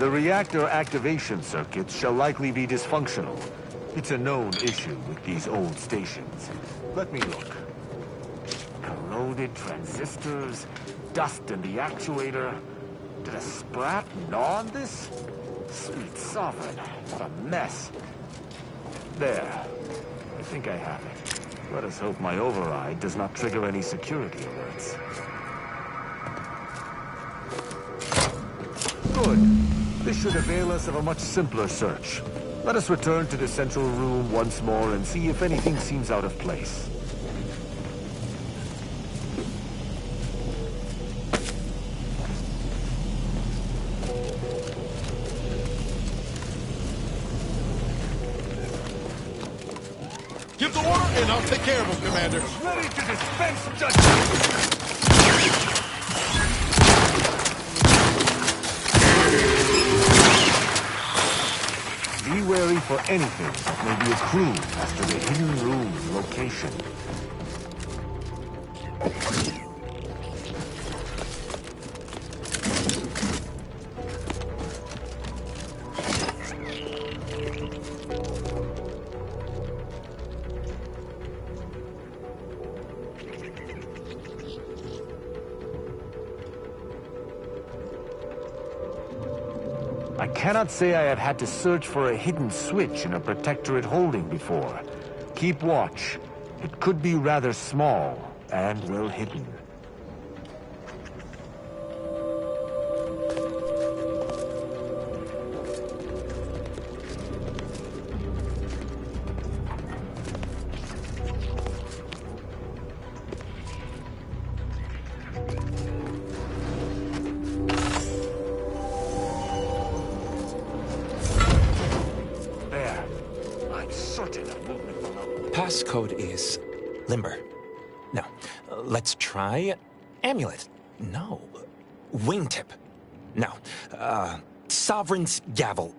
The reactor activation circuits shall likely be dysfunctional. It's a known issue with these old stations. Let me look. Corroded transistors, dust in the actuator. Did a sprat gnaw on this? Sweet sovereign, what a mess. There. I think I have it. Let us hope my override does not trigger any security alerts. Good. This should avail us of a much simpler search. Let us return to the central room once more and see if anything seems out of place. Give the order, and I'll take care of him, Commander. Ready to dispense judgment! Be wary for anything that may be a clue as to the hidden room's location. I cannot say I have had to search for a hidden switch in a Protectorate holding before. Keep watch. It could be rather small and well hidden. Passcode is Limber. No. Let's try Amulet. No. Wingtip. No. Sovereign's Gavel.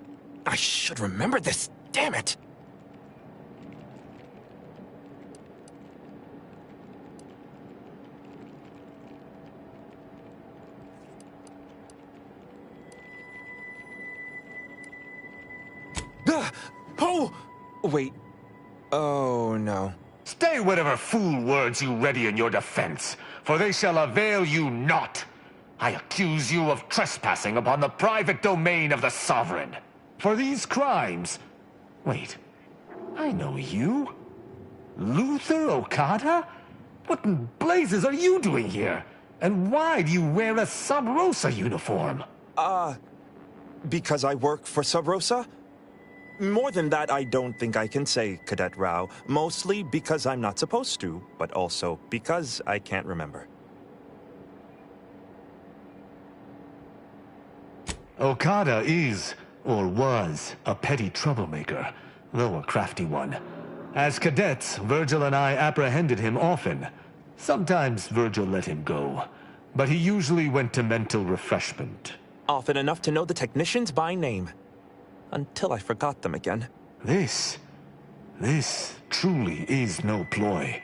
I should remember this. Damn it. Oh! Wait. Oh, no. Stay whatever fool words you ready in your defense, for they shall avail you not. I accuse you of trespassing upon the private domain of the Sovereign. For these crimes... Wait, I know you. Luther Okada? What in blazes are you doing here? And why do you wear a Sub Rosa uniform? Because I work for Sub Rosa? More than that, I don't think I can say, Cadet Rao. Mostly because I'm not supposed to, but also because I can't remember. Okada is, or was, a petty troublemaker, though a crafty one. As cadets, Virgil and I apprehended him often. Sometimes Virgil let him go, but he usually went to mental refreshment. Often enough to know the technicians by name. Until I forgot them again. This truly is no ploy.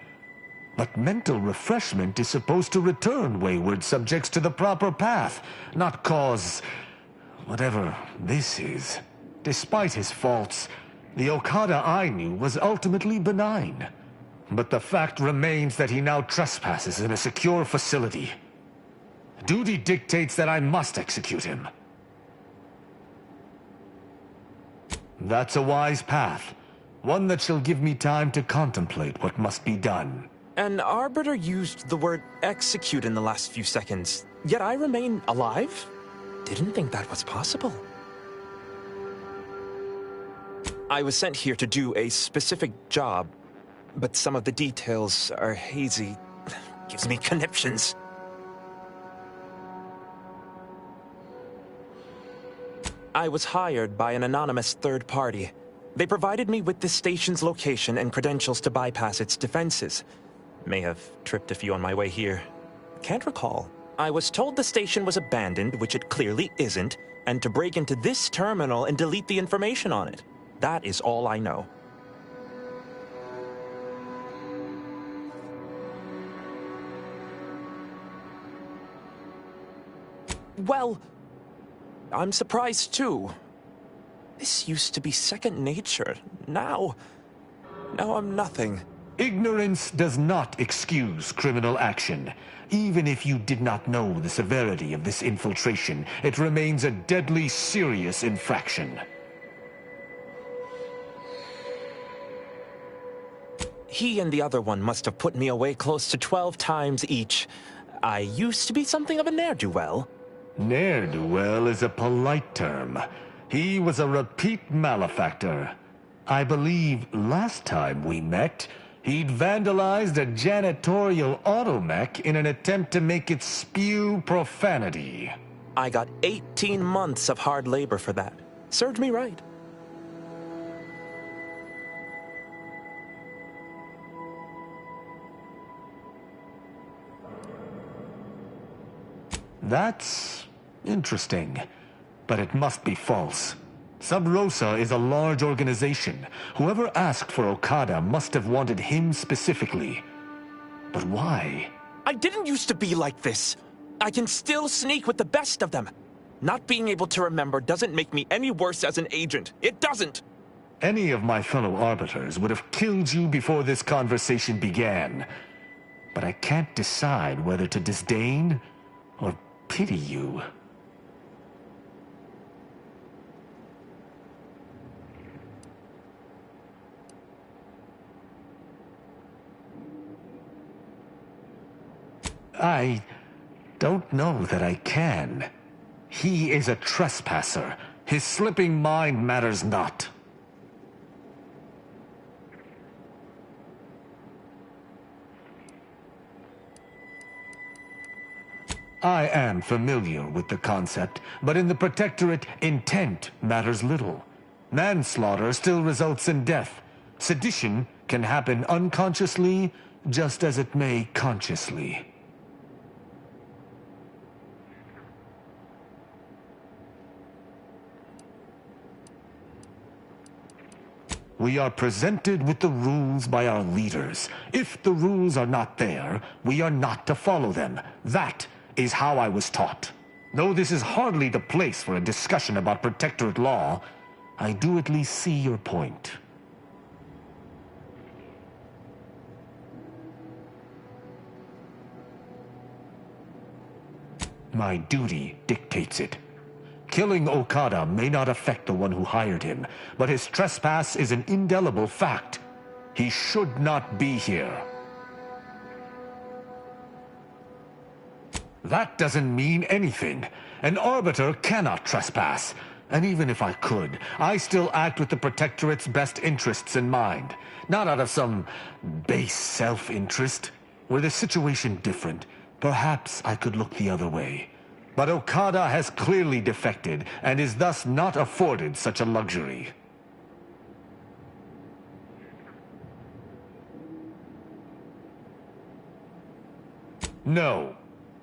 But mental refreshment is supposed to return wayward subjects to the proper path, not cause... whatever this is. Despite his faults, the Okada I knew was ultimately benign. But the fact remains that he now trespasses in a secure facility. Duty dictates that I must execute him. That's a wise path. One that shall give me time to contemplate what must be done. An Arbiter used the word execute in the last few seconds, yet I remain alive? Didn't think that was possible. I was sent here to do a specific job, but some of the details are hazy. Gives me conniptions. I was hired by an anonymous third party. They provided me with the station's location and credentials to bypass its defenses. May have tripped a few on my way here. Can't recall. I was told the station was abandoned, which it clearly isn't, and to break into this terminal and delete the information on it. That is all I know. Well, I'm surprised too. This used to be second nature. Now I'm nothing. Ignorance does not excuse criminal action. Even if you did not know the severity of this infiltration, it remains a deadly serious infraction. He and the other one must have put me away close to 12 times each. I used to be something of a ne'er-do-well. Ne'er-do-well is a polite term. He was a repeat malefactor. I believe last time we met, he'd vandalized a janitorial automech in an attempt to make it spew profanity. I got 18 months of hard labor for that. Served me right. That's interesting, but it must be false. Sub Rosa is a large organization. Whoever asked for Okada must have wanted him specifically. But why? I didn't used to be like this. I can still sneak with the best of them. Not being able to remember doesn't make me any worse as an agent. It doesn't. Any of my fellow arbiters would have killed you before this conversation began. But I can't decide whether to disdain or pity you. I don't know that I can. He is a trespasser. His slipping mind matters not. I am familiar with the concept, but in the Protectorate, intent matters little. Manslaughter still results in death. Sedition can happen unconsciously, just as it may consciously. We are presented with the rules by our leaders. If the rules are not there, we are not to follow them. That is how I was taught. Though this is hardly the place for a discussion about Protectorate law, I do at least see your point. My duty dictates it. Killing Okada may not affect the one who hired him, but his trespass is an indelible fact. He should not be here. That doesn't mean anything. An arbiter cannot trespass. And even if I could, I still act with the Protectorate's best interests in mind. Not out of some base self-interest. Were the situation different, perhaps I could look the other way. But Okada has clearly defected, and is thus not afforded such a luxury. No.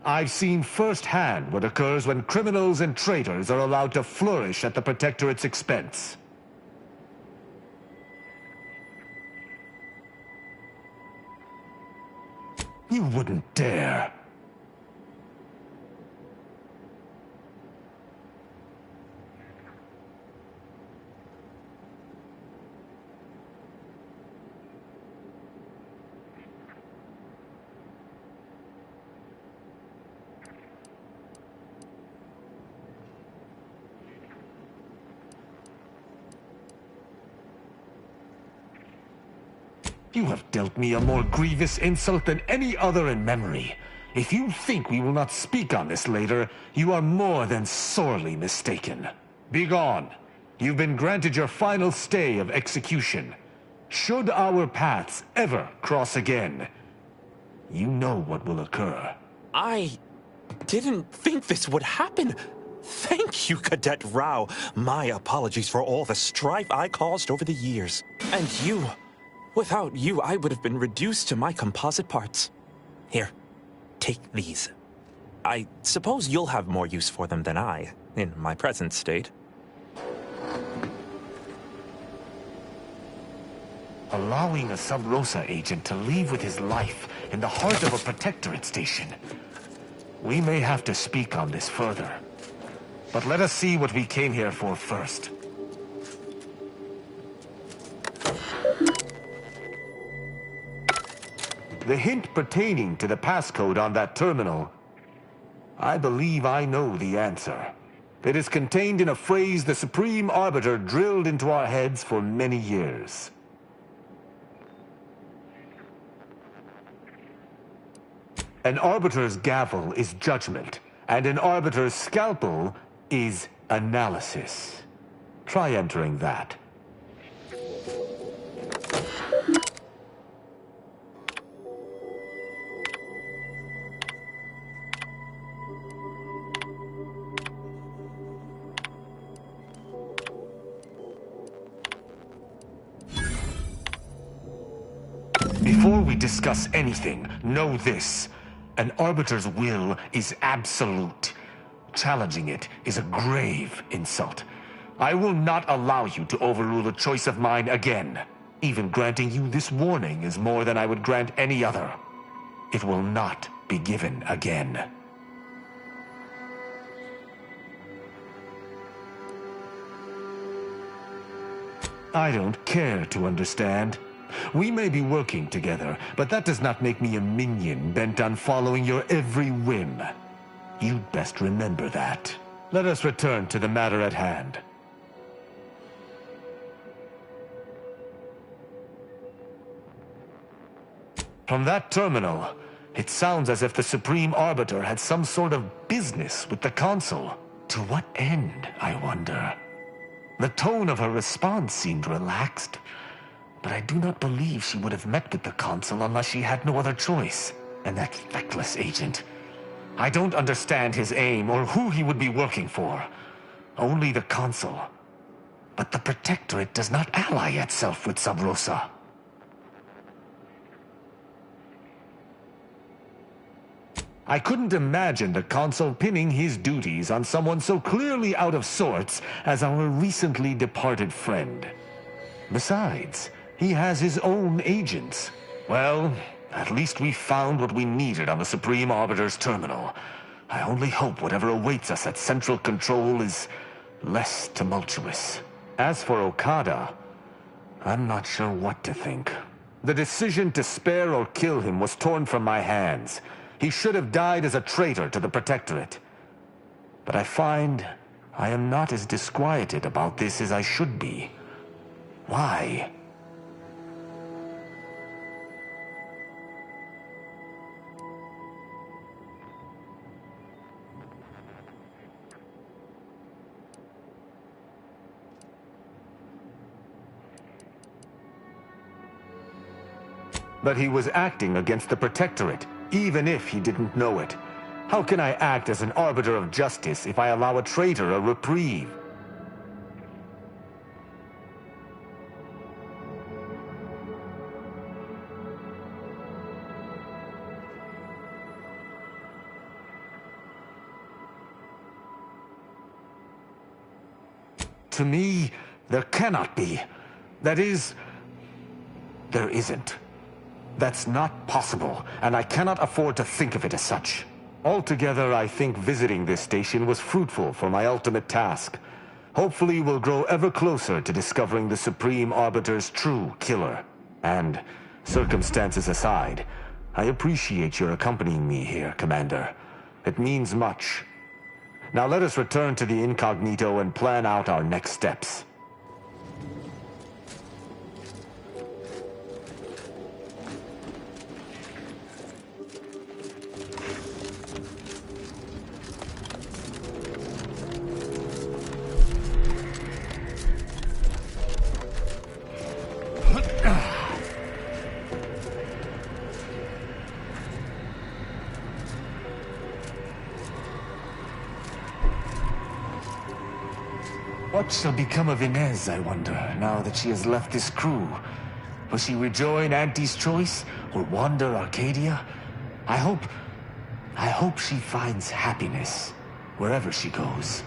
I've seen firsthand what occurs when criminals and traitors are allowed to flourish at the Protectorate's expense. You wouldn't dare. You have dealt me a more grievous insult than any other in memory. If you think we will not speak on this later, you are more than sorely mistaken. Begone. You've been granted your final stay of execution. Should our paths ever cross again, you know what will occur. I didn't think this would happen. Thank you, Cadet Rao. My apologies for all the strife I caused over the years. And you... Without you, I would have been reduced to my composite parts. Here, take these. I suppose you'll have more use for them than I, in my present state. Allowing a Sub Rosa agent to leave with his life in the heart of a Protectorate station. We may have to speak on this further. But let us see what we came here for first. The hint pertaining to the passcode on that terminal, I believe I know the answer. It is contained in a phrase the Supreme Arbiter drilled into our heads for many years. An Arbiter's gavel is judgment, and an Arbiter's scalpel is analysis. Try entering that. Before we discuss anything, know this. An Arbiter's will is absolute. Challenging it is a grave insult. I will not allow you to overrule a choice of mine again. Even granting you this warning is more than I would grant any other. It will not be given again. I don't care to understand. We may be working together, but that does not make me a minion bent on following your every whim. You'd best remember that. Let us return to the matter at hand. From that terminal, it sounds as if the Supreme Arbiter had some sort of business with the Consul. To what end, I wonder? The tone of her response seemed relaxed, but I do not believe she would have met with the Consul unless she had no other choice. And that feckless agent. I don't understand his aim or who he would be working for. Only the Consul. But the Protectorate does not ally itself with Sub Rosa. I couldn't imagine the Consul pinning his duties on someone so clearly out of sorts as our recently departed friend. Besides, he has his own agents. Well, at least we found what we needed on the Supreme Arbiter's terminal. I only hope whatever awaits us at Central Control is less tumultuous. As for Okada, I'm not sure what to think. The decision to spare or kill him was torn from my hands. He should have died as a traitor to the Protectorate. But I find I am not as disquieted about this as I should be. Why? But he was acting against the Protectorate, even if he didn't know it. How can I act as an arbiter of justice if I allow a traitor a reprieve? To me, there cannot be. That is, there isn't. That's not possible, and I cannot afford to think of it as such. Altogether, I think visiting this station was fruitful for my ultimate task. Hopefully, we'll grow ever closer to discovering the Supreme Arbiter's true killer. And, circumstances aside, I appreciate your accompanying me here, Commander. It means much. Now let us return to the Incognito and plan out our next steps. What shall become of Inez, I wonder, now that she has left this crew? Will she rejoin Auntie's Choice, or wander Arcadia? I hope she finds happiness, wherever she goes.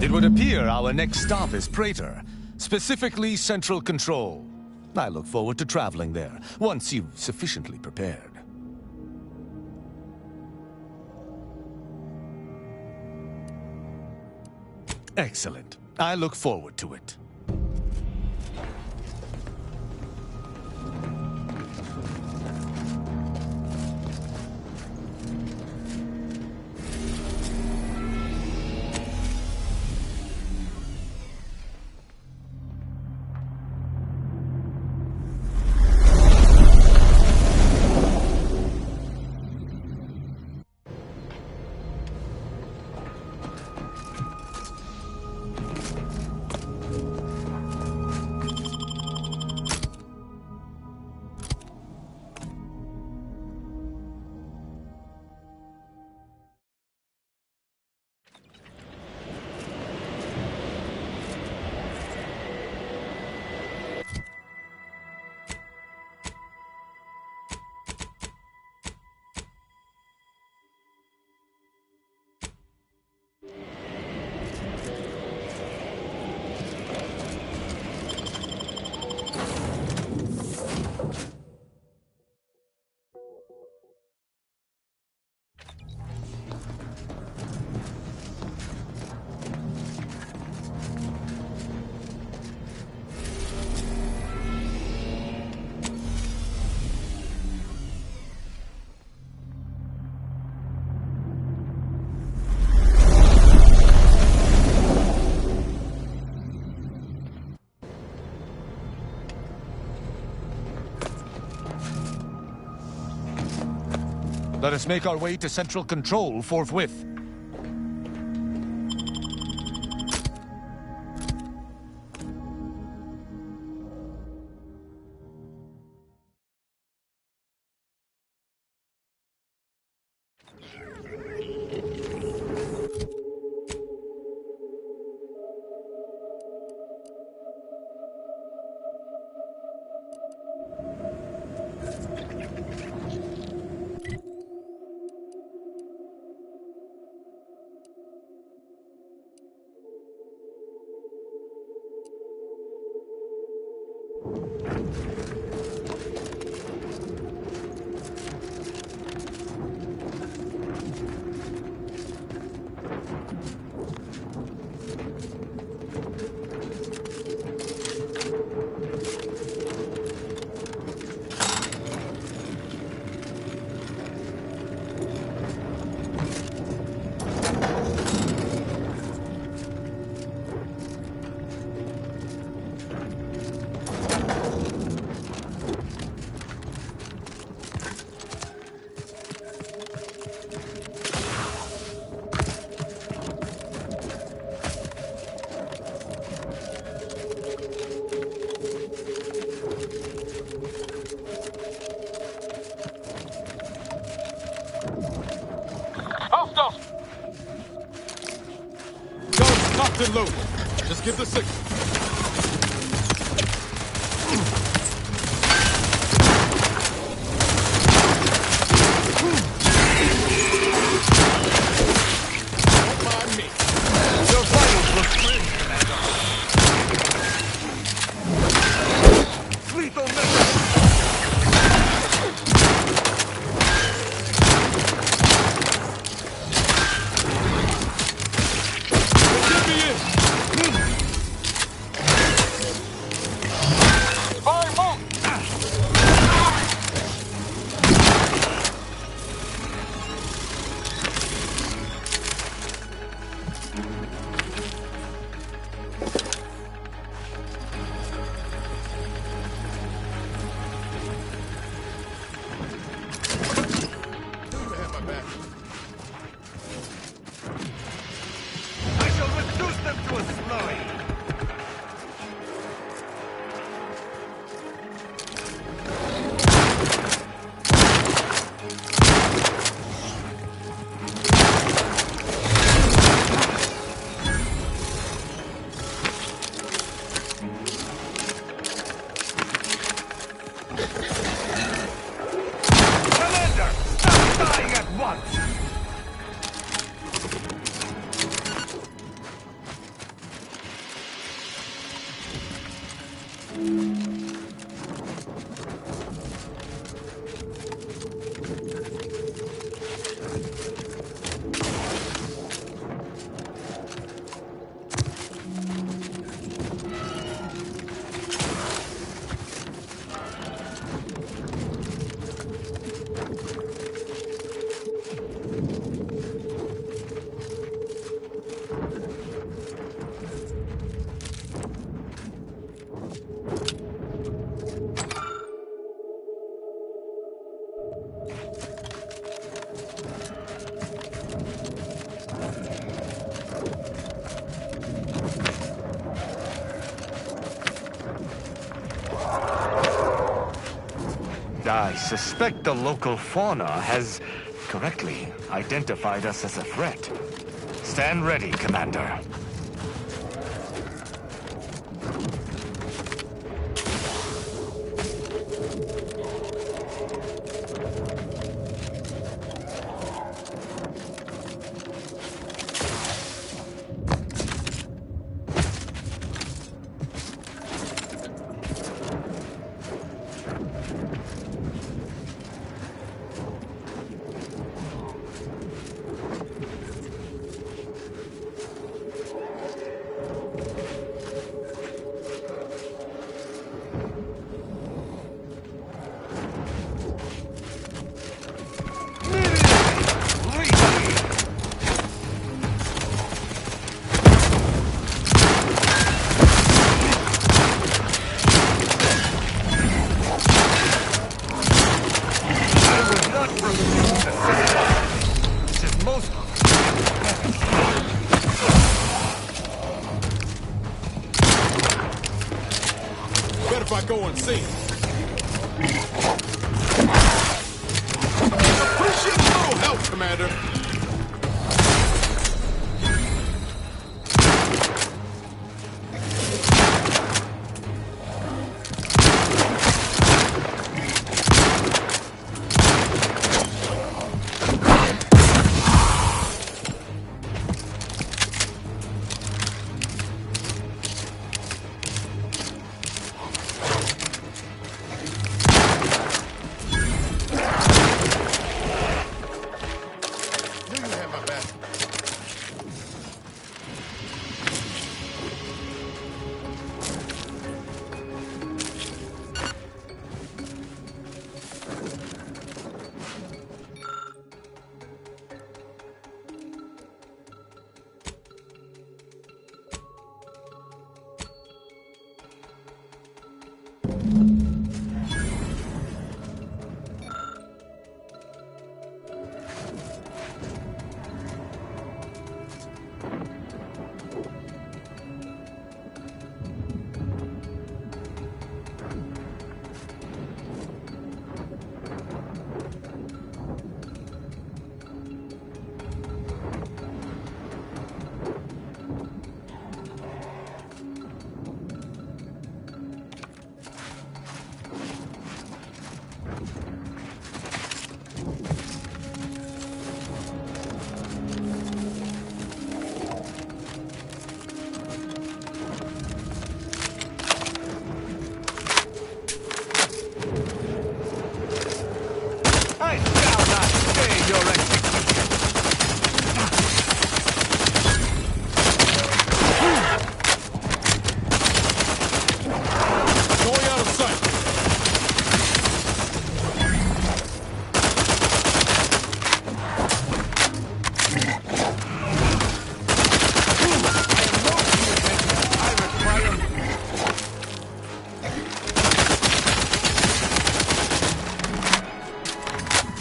It would appear our next stop is Praetor, specifically Central Control. I look forward to traveling there, once you've sufficiently prepared. Excellent. I look forward to it. Let us make our way to Central Control forthwith. Locked and loaded. Just give the signal. Don't mind me. Your vitals look strange, Commander. Lethal missile. I suspect the local fauna has correctly identified us as a threat. Stand ready, Commander. If I go and see. Appreciate a little help, Commander.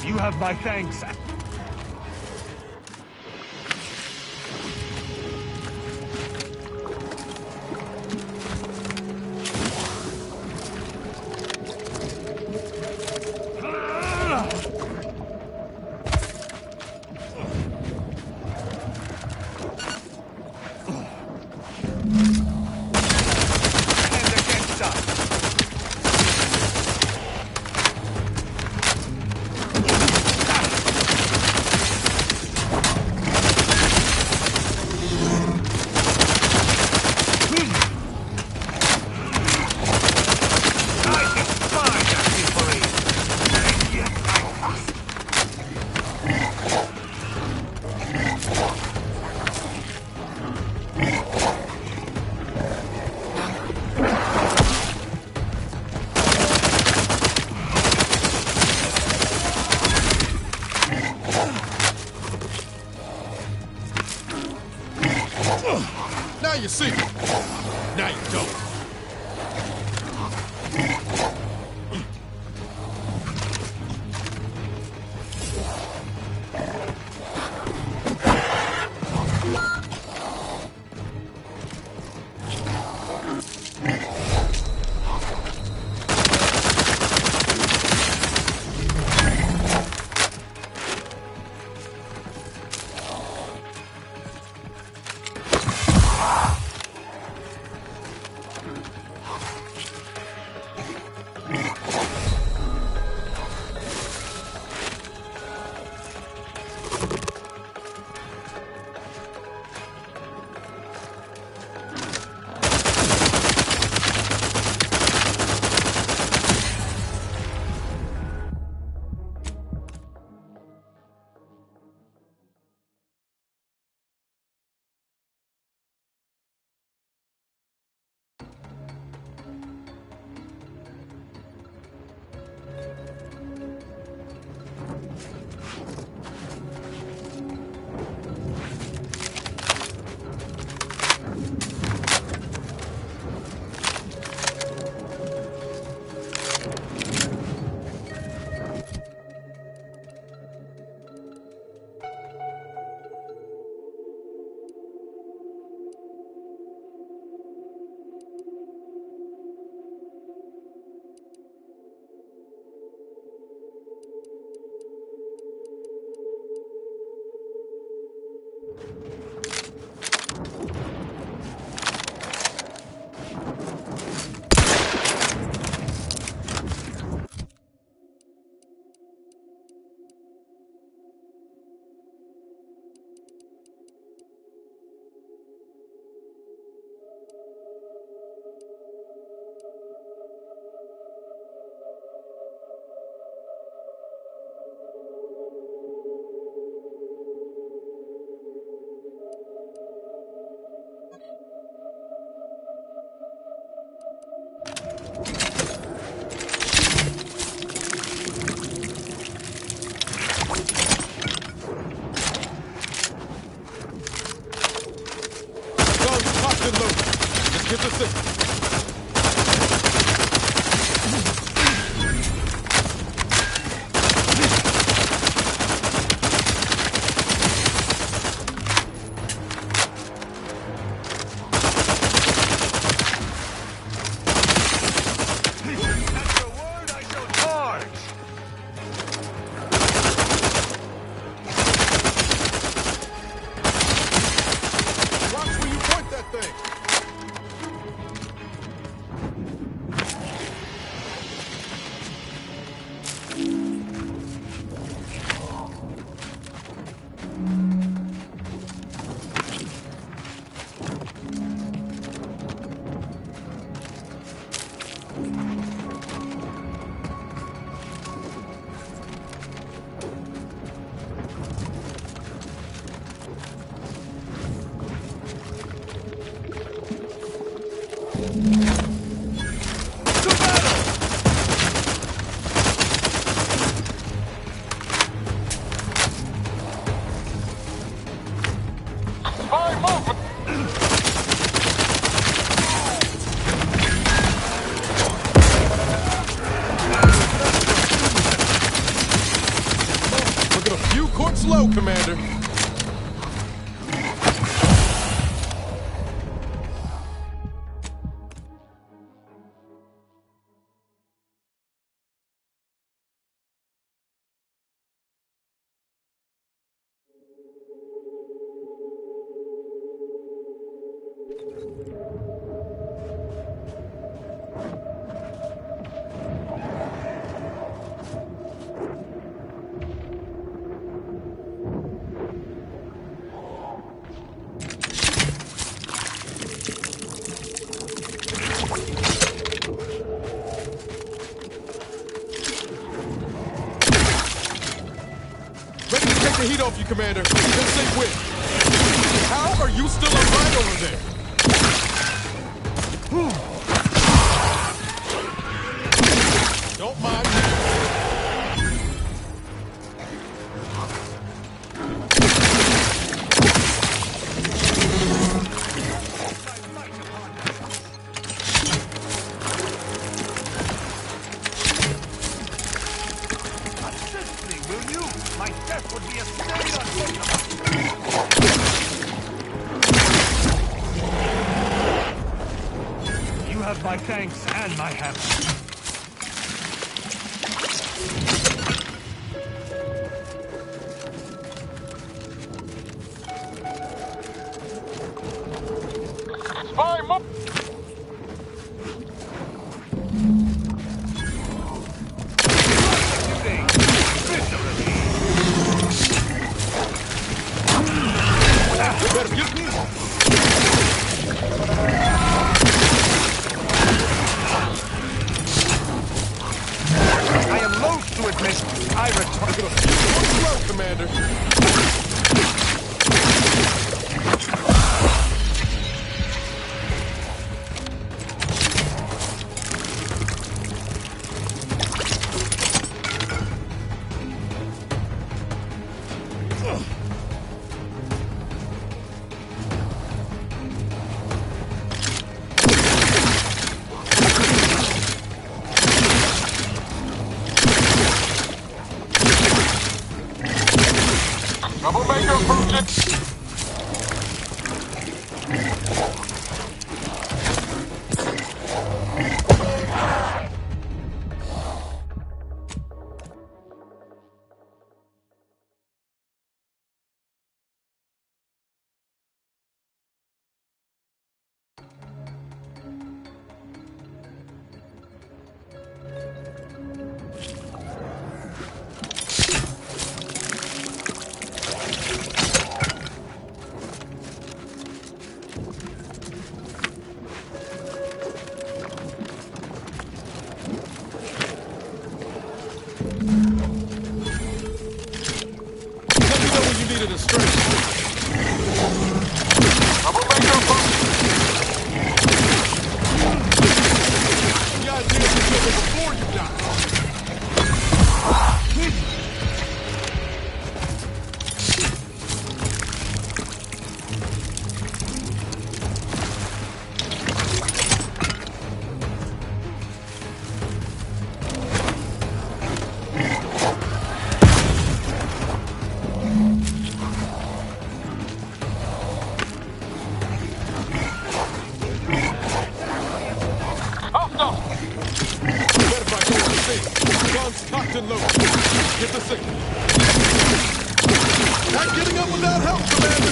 You have my thanks. Now you see. Now you don't. Report slow, Commander. Ready to take the heat off you, Commander. Then say when. How are you still alive over there? Don't mind me. Assist me, will you? My death would be a stain on both of us. You have my thanks and my hammer. Spy, move! Better get me. I am loath to admit I return. Slow, Commander. Troublemaker approaching. Guns cocked and loaded. Get the signal. Not getting up without help, Commander.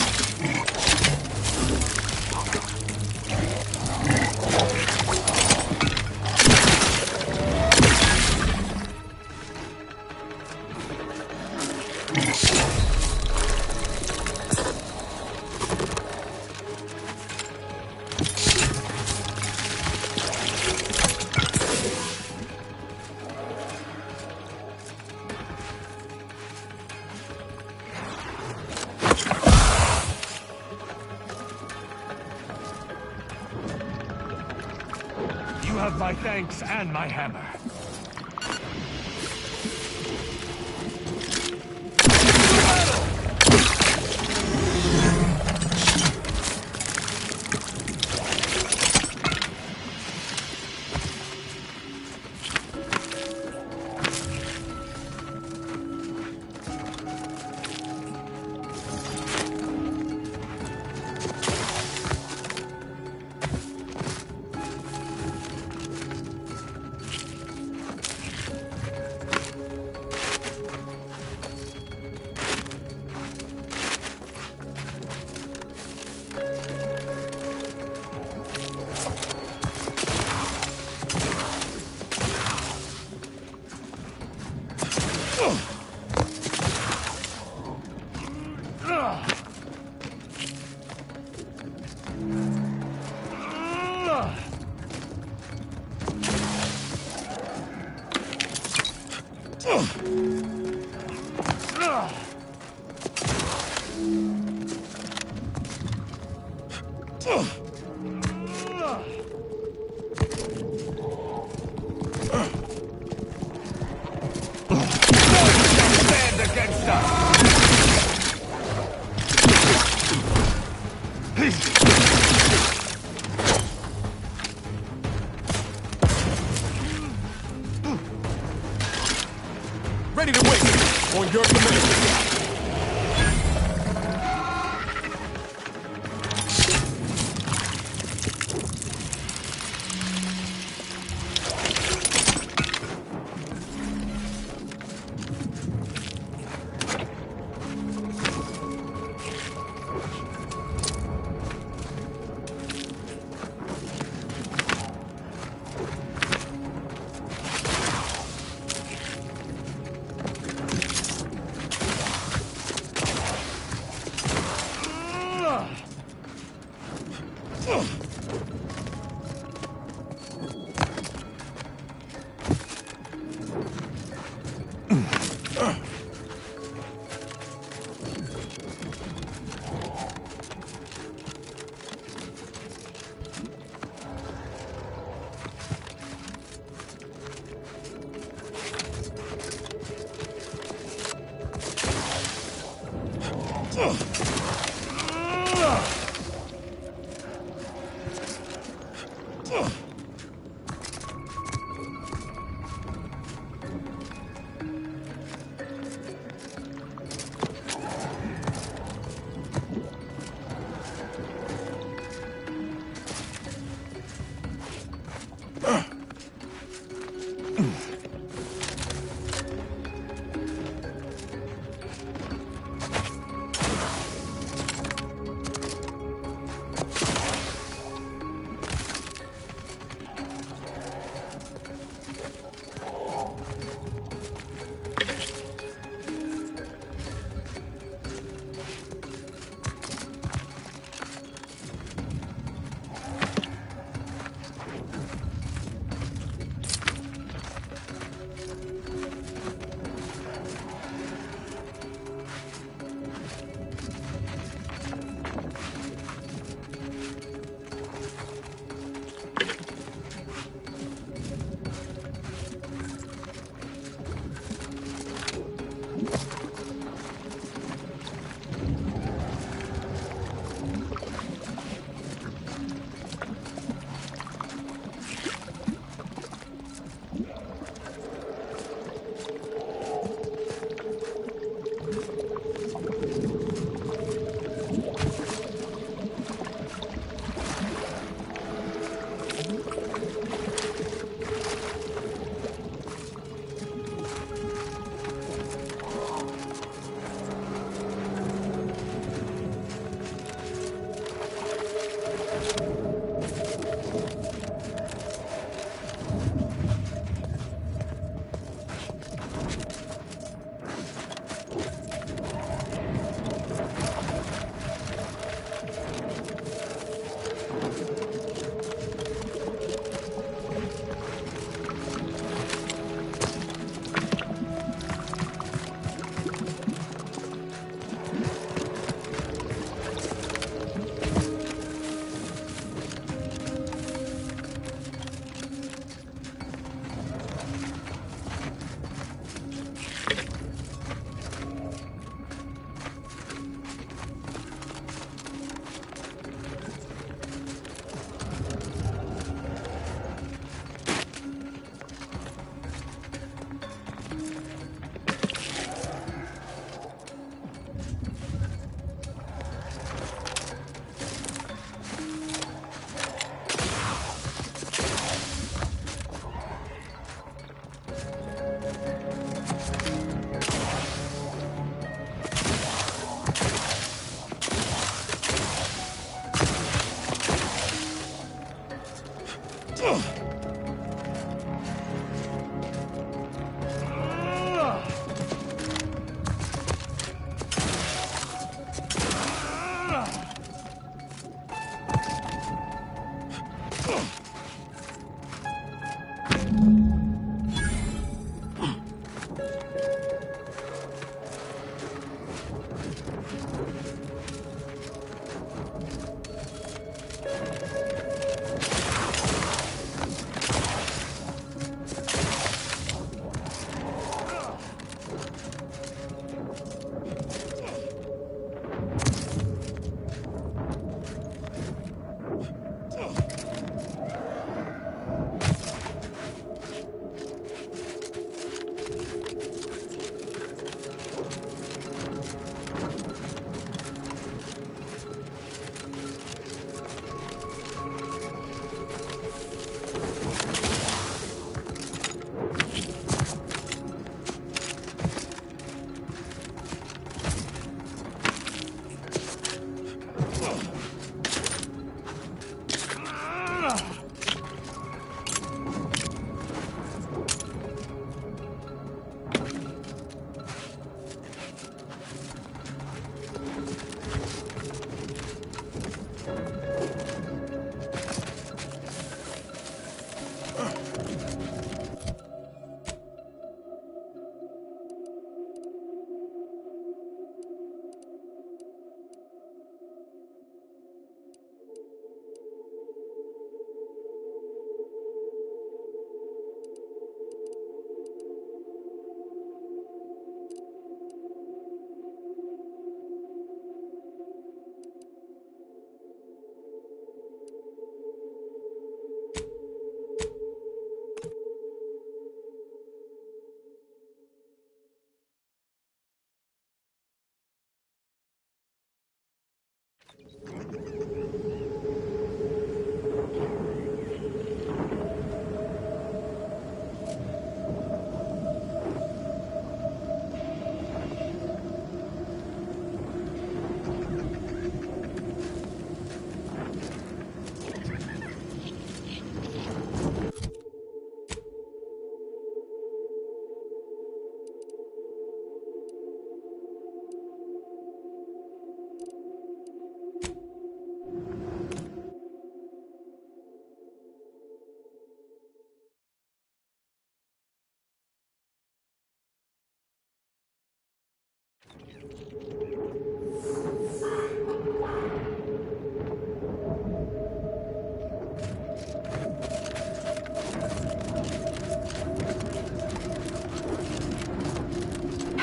You have my thanks and my hammer. Stand against us! Ready to wait. On your command.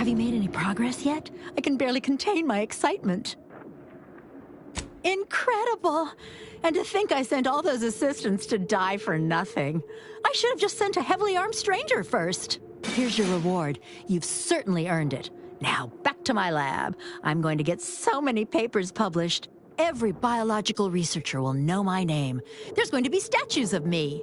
Have you made any progress yet? I can barely contain my excitement. Incredible! And to think I sent all those assistants to die for nothing. I should have just sent a heavily armed stranger first. Here's your reward. You've certainly earned it. Now, back to my lab. I'm going to get so many papers published. Every biological researcher will know my name. There's going to be statues of me.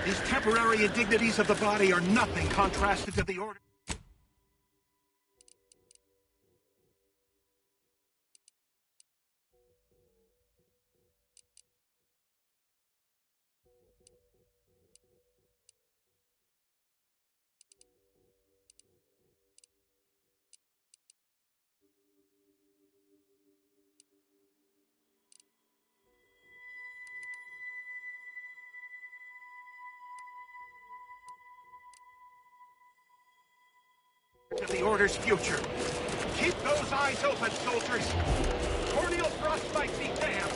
These temporary indignities of the body are nothing contrasted to the order. To the Order's future. Keep those eyes open, soldiers! Corneal thrust might be damned!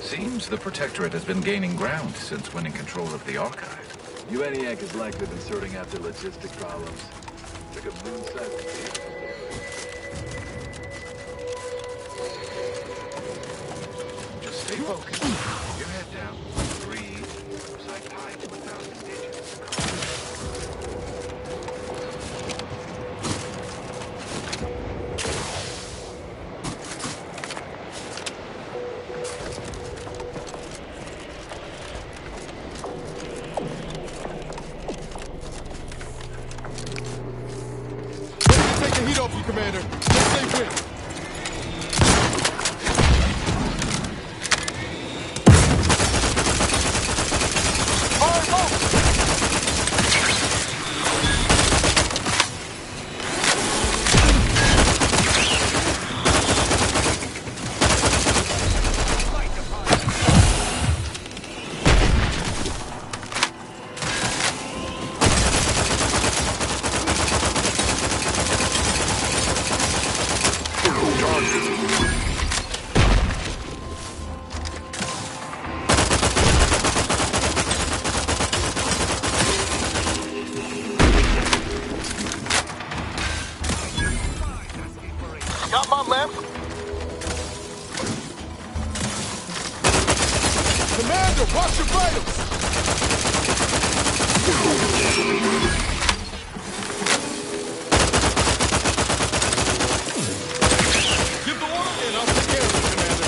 Seems the Protectorate has been gaining ground since winning control of the Archive. UNIAC is likely been sorting out their logistic problems. Took a moon-sized. Just stay focused. Keep your head down. Breathe. Recite pi to 1,000 digits. Take the heat off you, Commander. Just stay with. Got my left. Commander, watch your vitals! Give the order and I'll take care of it, Commander.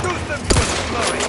Reduce them to a slurry!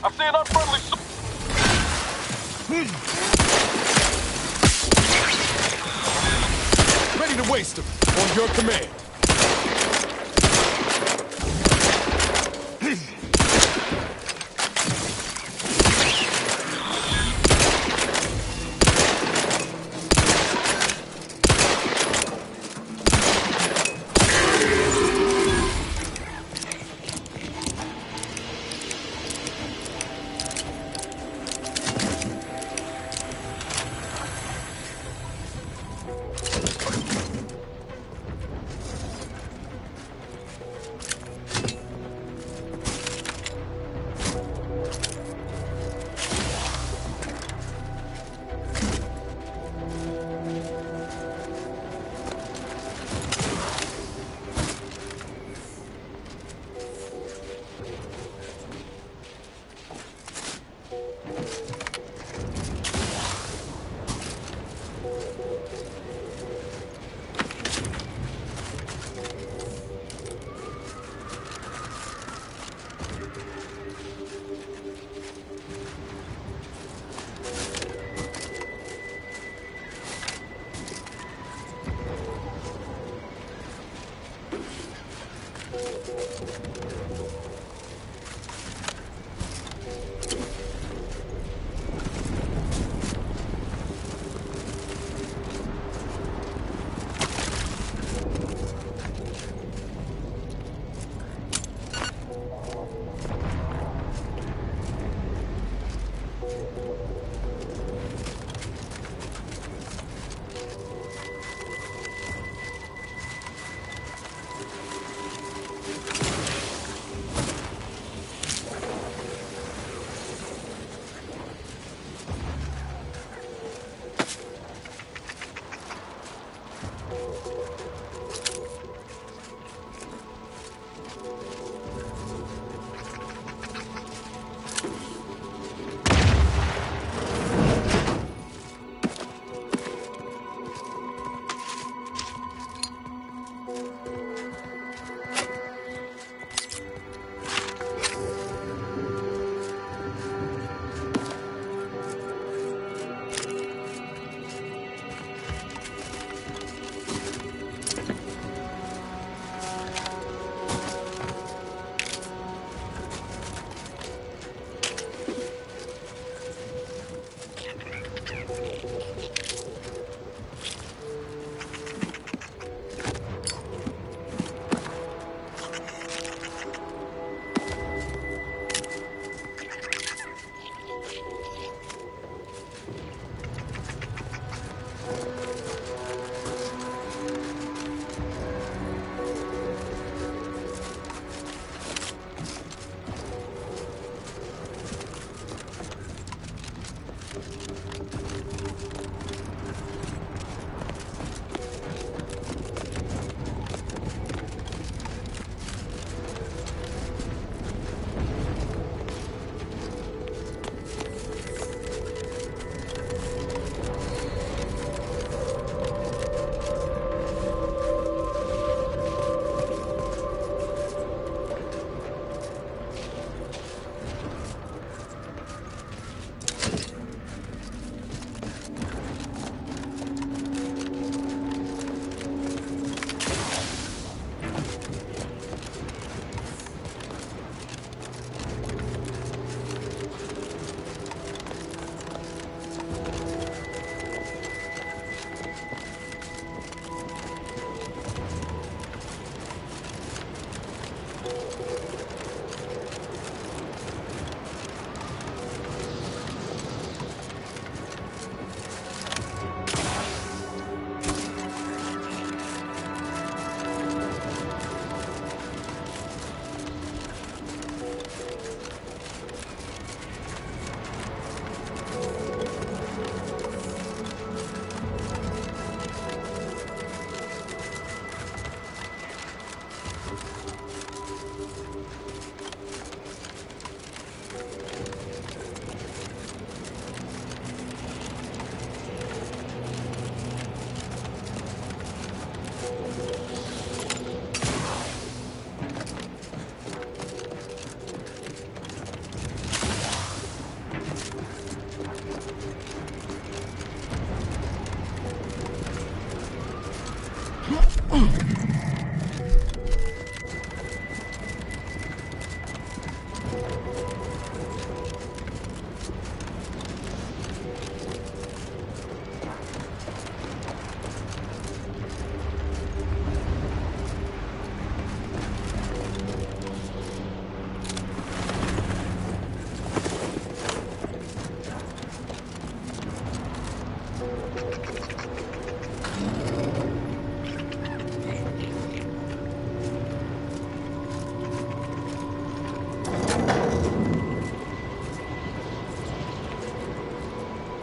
I see an unfriendly ready to waste them on your command.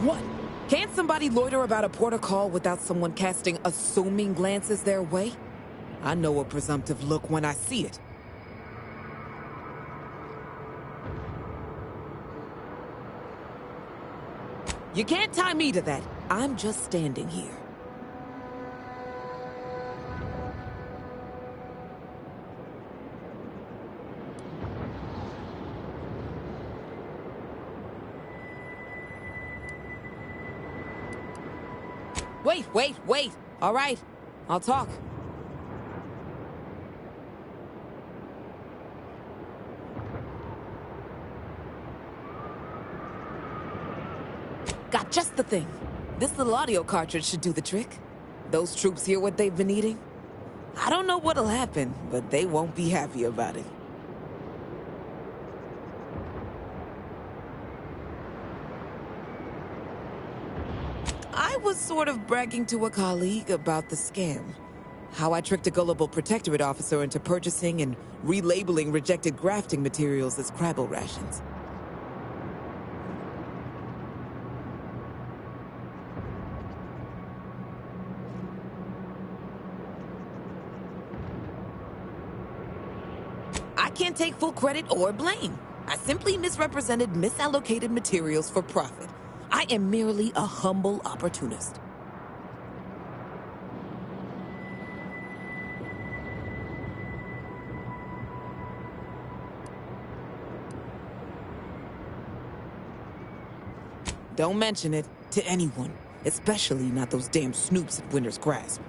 What? Can't somebody loiter about a protocol without someone casting assuming glances their way? I know a presumptive look when I see it. You can't tie me to that. I'm just standing here. Wait. All right, I'll talk. Got just the thing. This little audio cartridge should do the trick. Those troops hear what they've been eating. I don't know what'll happen, but they won't be happy about it. I was sort of bragging to a colleague about the scam. How I tricked a gullible protectorate officer into purchasing and relabeling rejected grafting materials as Crabble rations. I can't take full credit or blame. I simply misrepresented misallocated materials for profit. I am merely a humble opportunist. Don't mention it to anyone, especially not those damn snoops at Winter's Grasp.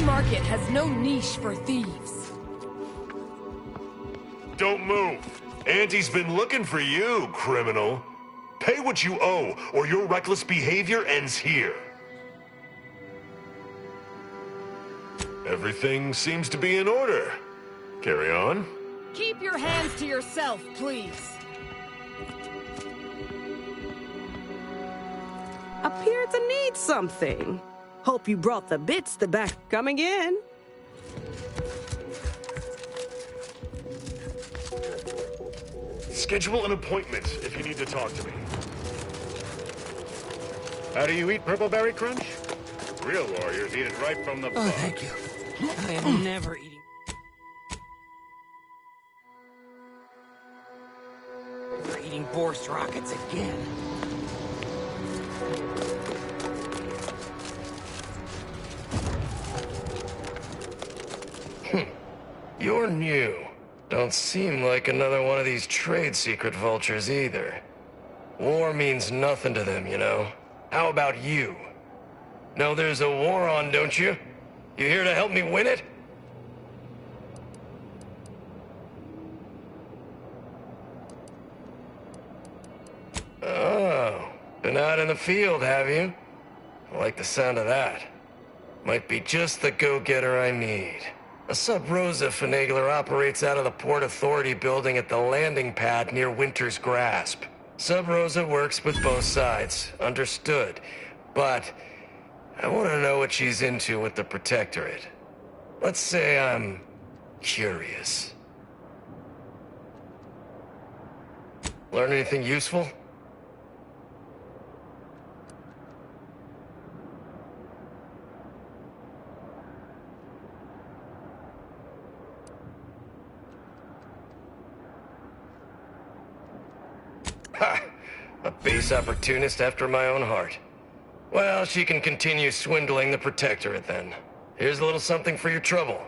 Market has no niche for thieves. Don't move. Auntie's been looking for you, criminal. Pay what you owe, or your reckless behavior ends here. Everything seems to be in order. Carry on. Keep your hands to yourself, please. Appear to need something. Hope you brought the bits to back. Come again. Schedule an appointment if you need to talk to me. How do you eat Purple-Berry Crunch? Real warriors eat it right from the bud. Thank you. I am never eating. Never eating Borscht rockets again. You're new. Don't seem like another one of these trade secret vultures either. War means nothing to them, you know. How about you? Know there's a war on, don't you? You here to help me win it? Been out in the field, have you? I like the sound of that. Might be just the go-getter I need. A Sub Rosa finagler operates out of the Port Authority building at the landing pad near Winter's Grasp. Sub Rosa works with both sides, understood. But I want to know what she's into with the Protectorate. Let's say I'm curious. Learn anything useful? Ha! A base opportunist after my own heart. Well, she can continue swindling the Protectorate then. Here's a little something for your trouble.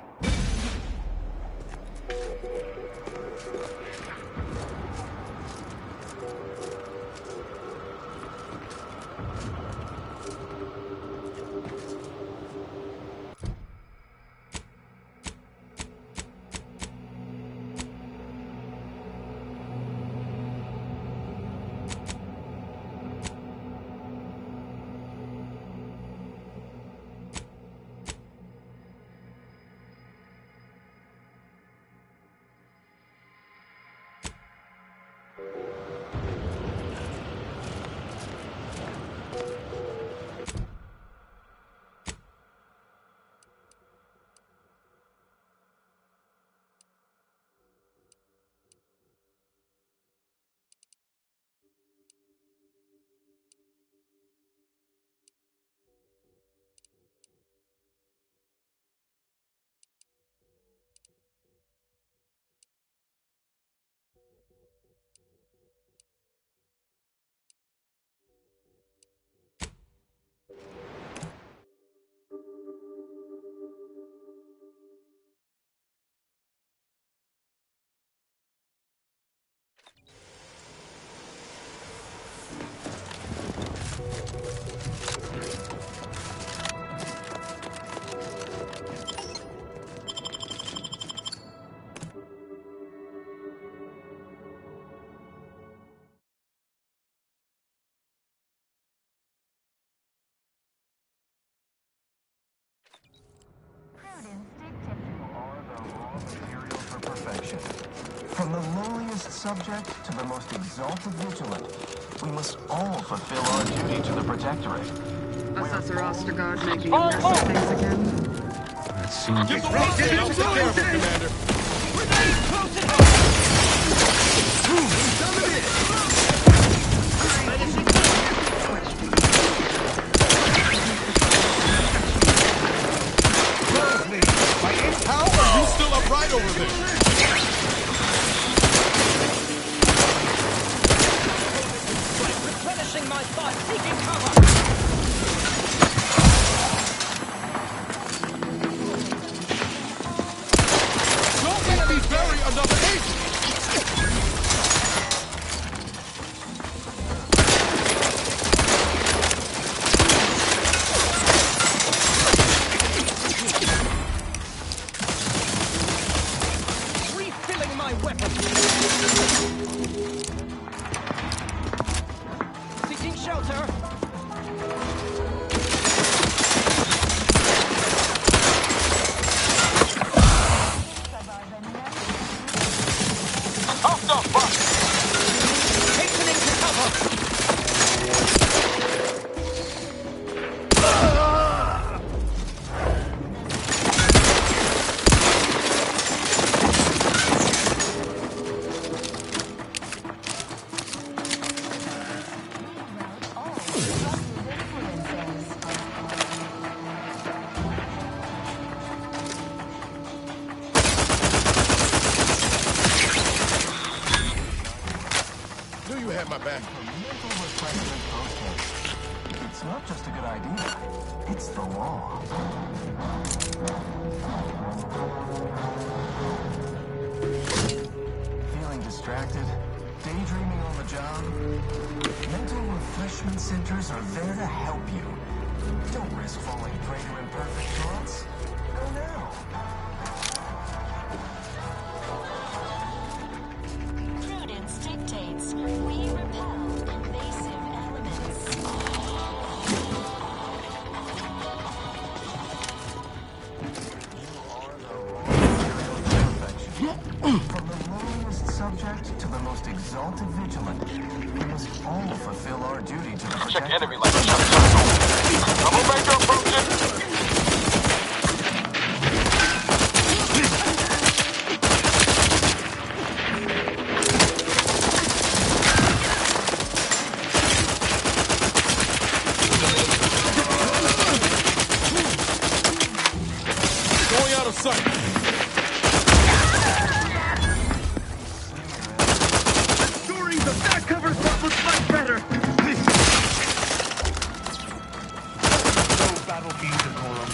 From the lowliest subject to the most exalted vigilant, we must all fulfill our duty to the Protectorate. Assessor Ostergaard making a mess of things again. That seems... Get the rocket and I'll take care of it, Commander. How are you still upright over there? Replenishing my thoughts, seeking cover! Don't make me bury another agent! Refilling my weapon! Seeking shelter! Hastening to cover! Knew you had my back. Mental refreshment, okay. It's not just a good idea, it's the law. Feeling distracted? Daydreaming on the job? Mental refreshment centers are there to help you. Don't risk falling prey to imperfect thoughts. Go now. Prudence dictates we repel invasive elements. From the lowliest subject to the most exalted vigilant, we must all fulfill our duty to the Protectorate. Check enemy like a troublemaker approaching! Going out of sight. Restoring the back cover spot looks much better. No battlefield decorum.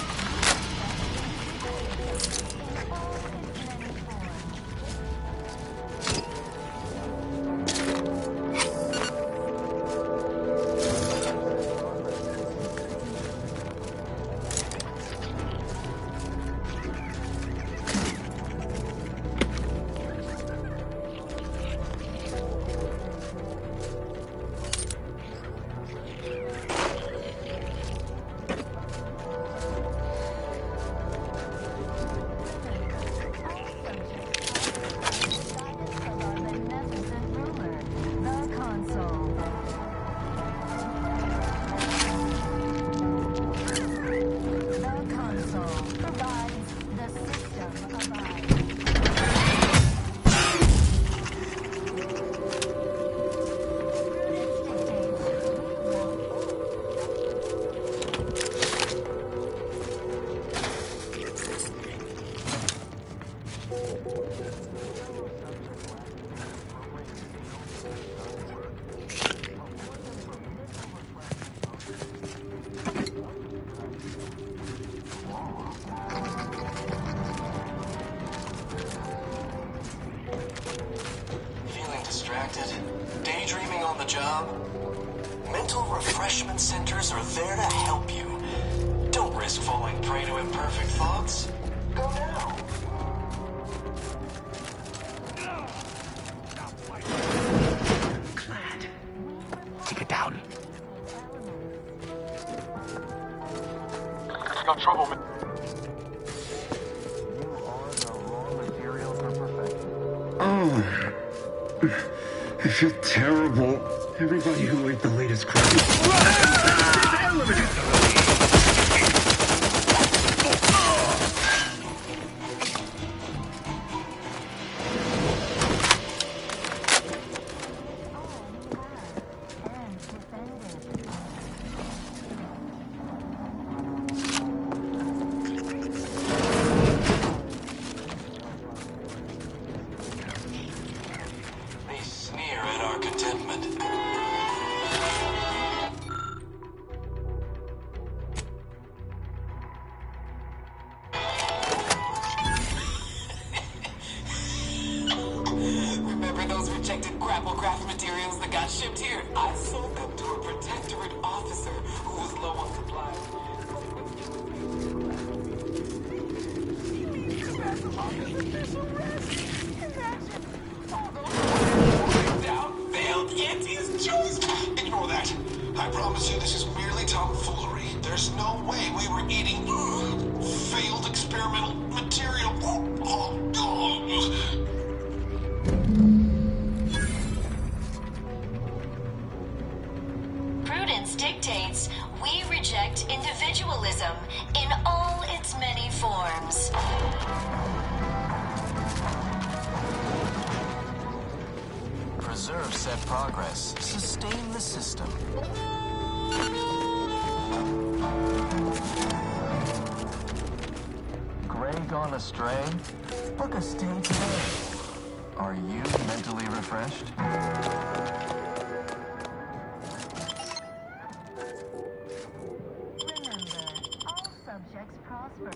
Daydreaming on the job? Mental refreshment centers are there to help you. Don't risk falling prey to imperfect thoughts. Go now. Glad. Keep it down. Got trouble, man. I feel terrible. Everybody who ate the latest crap. I promise you this is merely tomfoolery. There's no way we were eating failed experimental material. Prudence dictates we reject individualism in all its many forms. Preserve said progress. Sustain the system. Gray gone astray? Book a stay today. Are you mentally refreshed? Remember, all subjects prosper.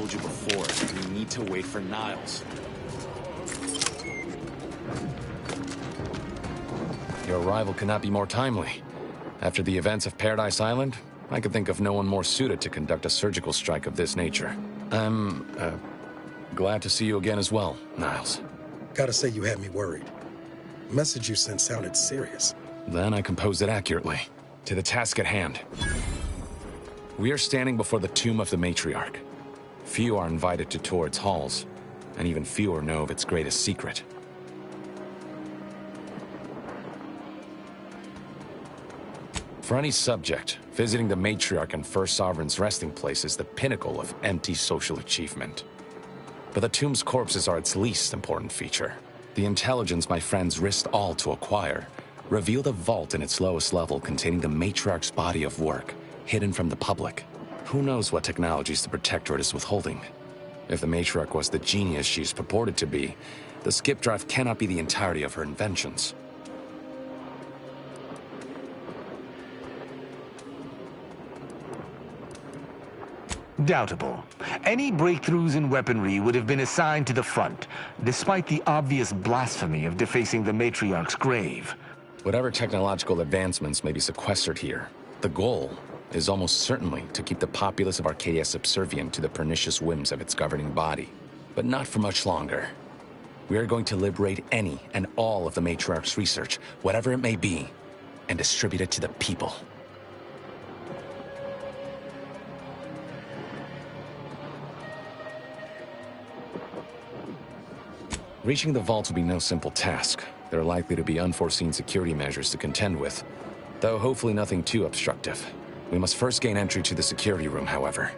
told you before, we need to wait for Niles. Your arrival could not be more timely. After the events of Paradise Island, I could think of no one more suited to conduct a surgical strike of this nature. I'm, glad to see you again as well, Niles. Gotta say you had me worried. The message you sent sounded serious. Then I composed it accurately. To the task at hand. We are standing before the tomb of the Matriarch. Few are invited to tour its halls, and even fewer know of its greatest secret. For any subject, visiting the Matriarch and First Sovereign's resting place is the pinnacle of empty social achievement. But the tomb's corpses are its least important feature. The intelligence my friends risked all to acquire revealed a vault in its lowest level containing the Matriarch's body of work, hidden from the public. Who knows what technologies the Protectorate is withholding? If the Matriarch was the genius she is purported to be, the skip drive cannot be the entirety of her inventions. Doubtable. Any breakthroughs in weaponry would have been assigned to the front, despite the obvious blasphemy of defacing the Matriarch's grave. Whatever technological advancements may be sequestered here, the goal is almost certainly to keep the populace of Arcadia subservient to the pernicious whims of its governing body. But not for much longer. We are going to liberate any and all of the Matriarch's research, whatever it may be, and distribute it to the people. Reaching the vault will be no simple task. There are likely to be unforeseen security measures to contend with, though hopefully nothing too obstructive. We must first gain entry to the security room, however.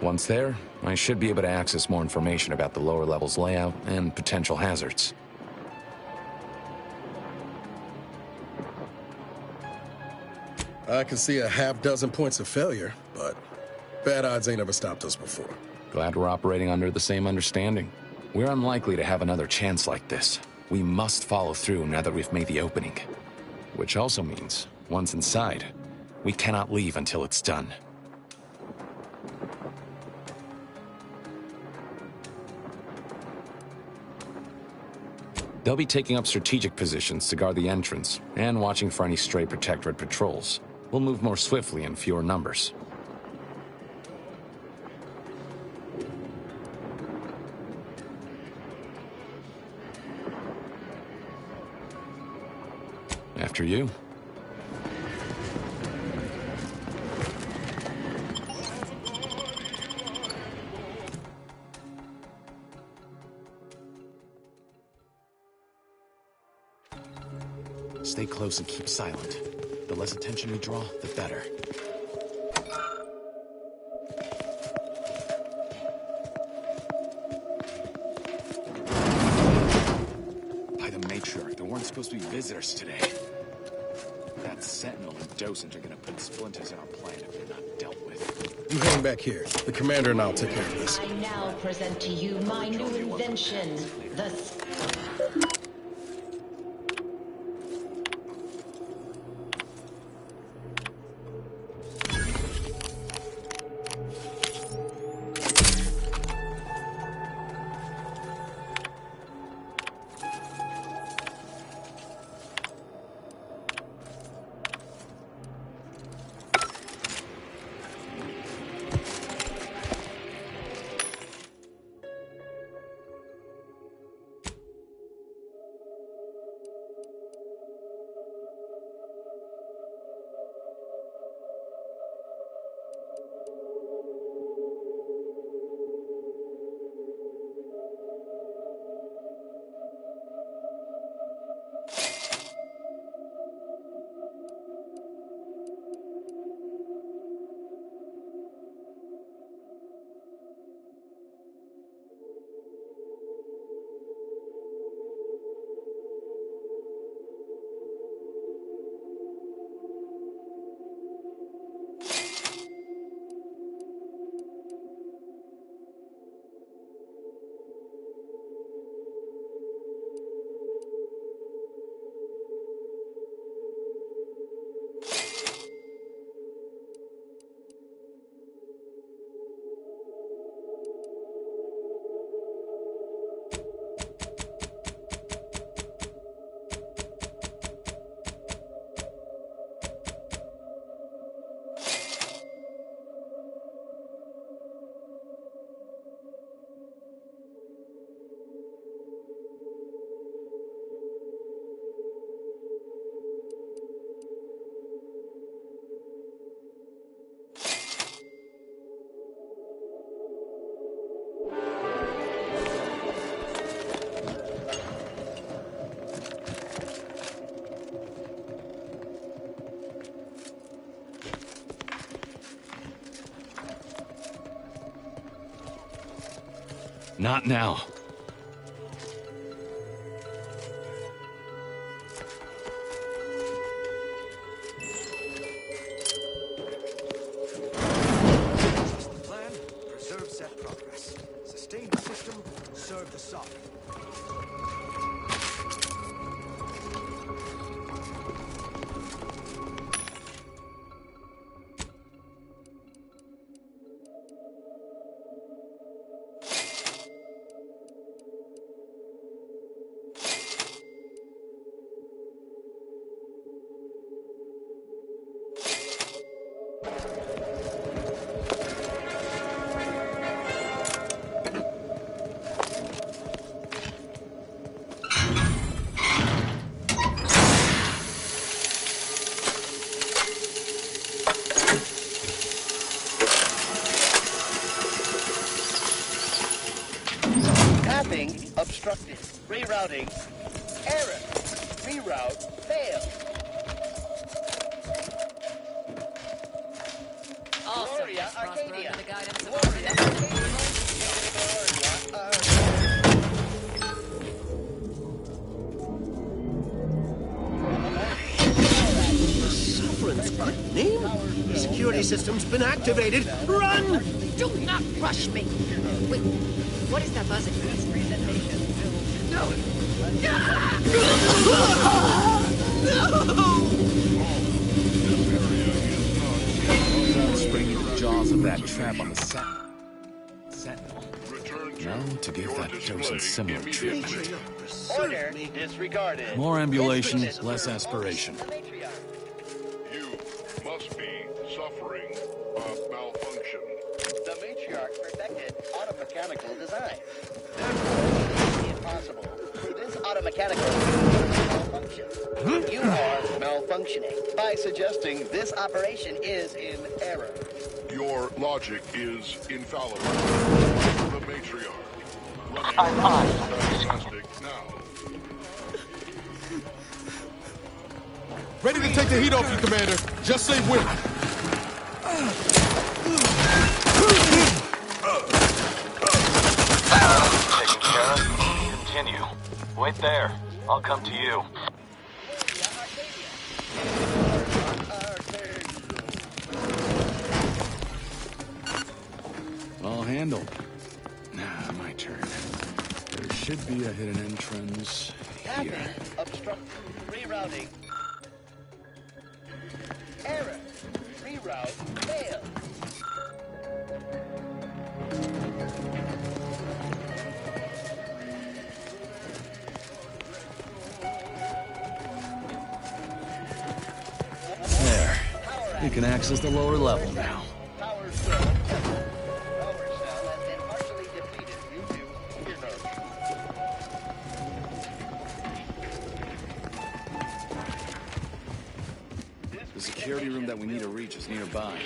Once there, I should be able to access more information about the lower level's layout and potential hazards. I can see a half-dozen points of failure, but bad odds ain't ever stopped us before. Glad we're operating under the same understanding. We're unlikely to have another chance like this. We must follow through now that we've made the opening. Which also means, once inside, we cannot leave until it's done. They'll be taking up strategic positions to guard the entrance, and watching for any stray Protectorate patrols. We'll move more swiftly in fewer numbers. After you. Stay close and keep silent. The less attention we draw, the better. By the Matriarch, there weren't supposed to be visitors today. That Sentinel and Docent are gonna put splinters in our plan if they're not dealt with. You hang back here. The commander and I'll take care of this. I now present to you my new invention, the... Not now. Plan, preserve set progress. Sustain the system, serve the SOC. Obstructed. Rerouting. Error. Reroute failed. Gloria Arcadia. Gloria The Sovereign's good name? Security system's been activated. Run! Do not rush me. Wait, what is that buzzing? No. Spring in the jaws of that trap on the Sentinel. Now to give that docent similar treatment. Order disregarded. More ambulation, less aspiration. You must be suffering a malfunction. The matriarch perfected automechanical design. Impossible for this automechanical malfunction. You are malfunctioning by suggesting this operation is in error. Your logic is infallible. The matriarch. Diagnostic now. Ready to take the heat off you, Commander. Just say when. Taken care of? Continue. Wait there. I'll come to you. All handled. Now, my turn. There should be a hidden entrance here. Obstruct. Rerouting. Error. Reroute failed. There. You can access the lower level now. The security room that we need to reach is nearby.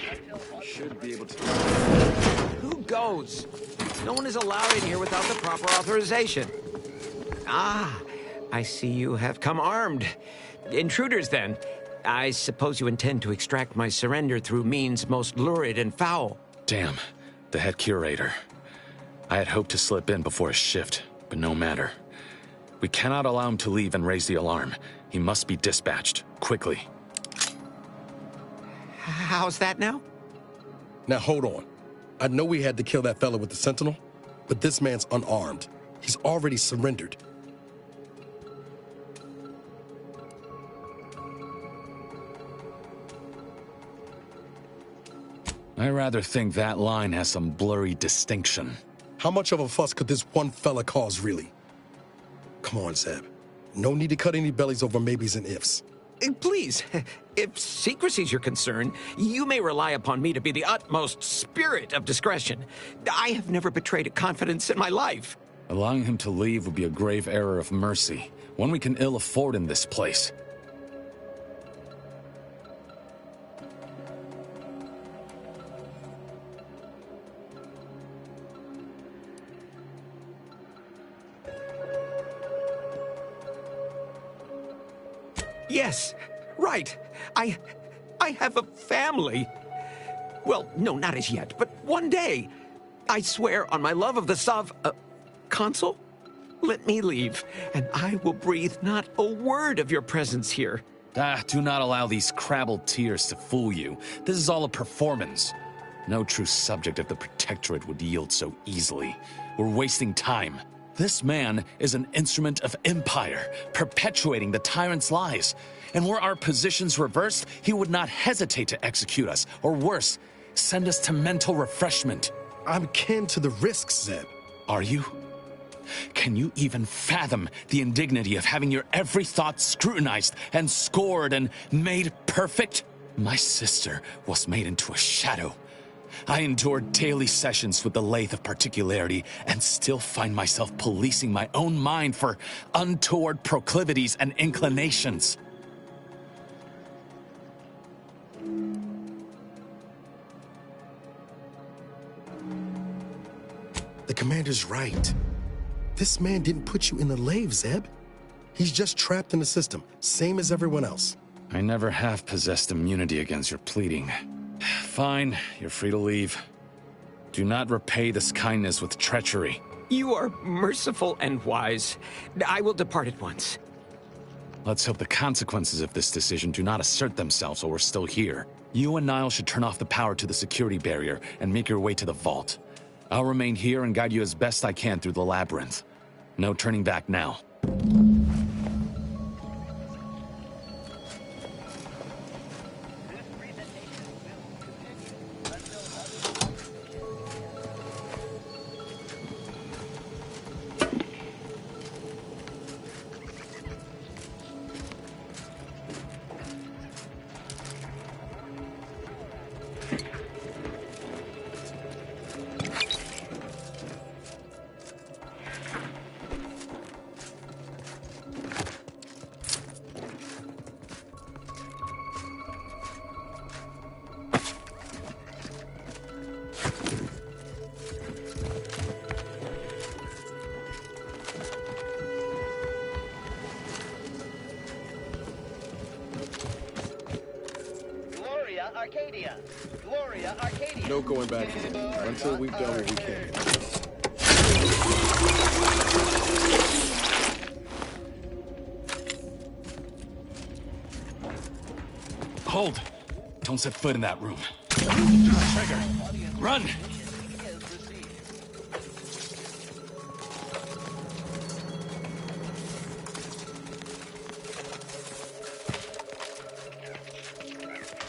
We should be able to... Who goes? No one is allowed in here without the proper authorization. Ah, I see you have come armed. Intruders, then. I suppose you intend to extract my surrender through means most lurid and foul. Damn, the head curator. I had hoped to slip in before his shift, but no matter. We cannot allow him to leave and raise the alarm. He must be dispatched, quickly. How's that now? Now hold on. I know we had to kill that fella with the Sentinel, but this man's unarmed. He's already surrendered. I rather think that line has some blurry distinction. How much of a fuss could this one fella cause, really? Come on, Zeb. No need to cut any bellies over maybes and ifs. Please, if secrecy's your concern, you may rely upon me to be the utmost spirit of discretion. I have never betrayed a confidence in my life. Allowing him to leave would be a grave error of mercy, one we can ill afford in this place. Yes, right. I have a family. Well, no, not as yet, but one day. I swear on my love of the console? Let me leave, and I will breathe not a word of your presence here. Do not allow these crabbled tears to fool you. This is all a performance. No true subject of the Protectorate would yield so easily. We're wasting time. This man is an instrument of Empire, perpetuating the tyrant's lies. And were our positions reversed, he would not hesitate to execute us, or worse, send us to mental refreshment. I'm kin to the risks, Zeb. Are you? Can you even fathom the indignity of having your every thought scrutinized and scored and made perfect? My sister was made into a shadow. I endured daily sessions with the lathe of particularity and still find myself policing my own mind for untoward proclivities and inclinations. The commander's right. This man didn't put you in the lathe, Zeb. He's just trapped in the system, same as everyone else. I never have possessed immunity against your pleading. Fine, you're free to leave. Do not repay this kindness with treachery. You are merciful and wise. I will depart at once. Let's hope the consequences of this decision do not assert themselves while we're still here. You and Niall should turn off the power to the security barrier and make your way to the vault. I'll remain here and guide you as best I can through the labyrinth. No turning back now. Arcadia! Gloria Arcadia! No going back until we've done what we can. Hold! Don't set foot in that room. Trigger! Run!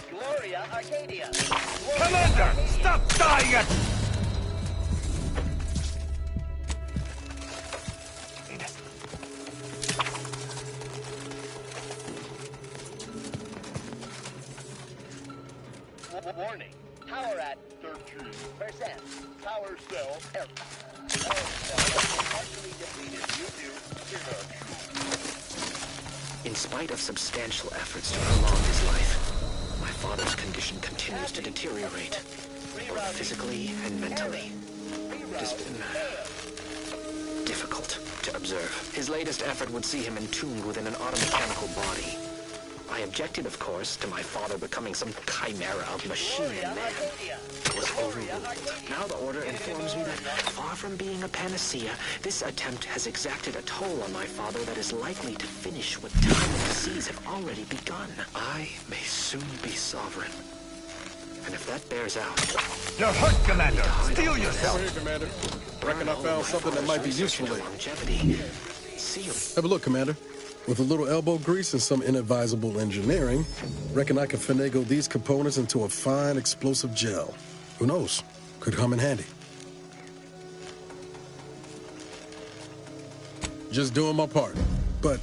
Gloria Arcadia! Commander! Stop dying at... Warning. Power at 13%. Power cell error. Power cell partially depleted due to... In spite of substantial efforts to prolong his life, my father's condition continues to deteriorate, both physically and mentally. It has been difficult to observe. His latest effort would see him entombed within an automechanical body. I objected, of course, to my father becoming some chimera of machine and man. I was overruled. Now the Order informs me that, far from being a panacea, this attempt has exacted a toll on my father that is likely to finish what time and disease have already begun. I may soon be sovereign. And if that bears out... You're hurt, Commander! Steel yourself! Over here, Commander. Reckon I found something that might be useful later. Have a look, Commander. With a little elbow grease and some inadvisable engineering, reckon I can finagle these components into a fine explosive gel. Who knows? Could come in handy. Just doing my part. But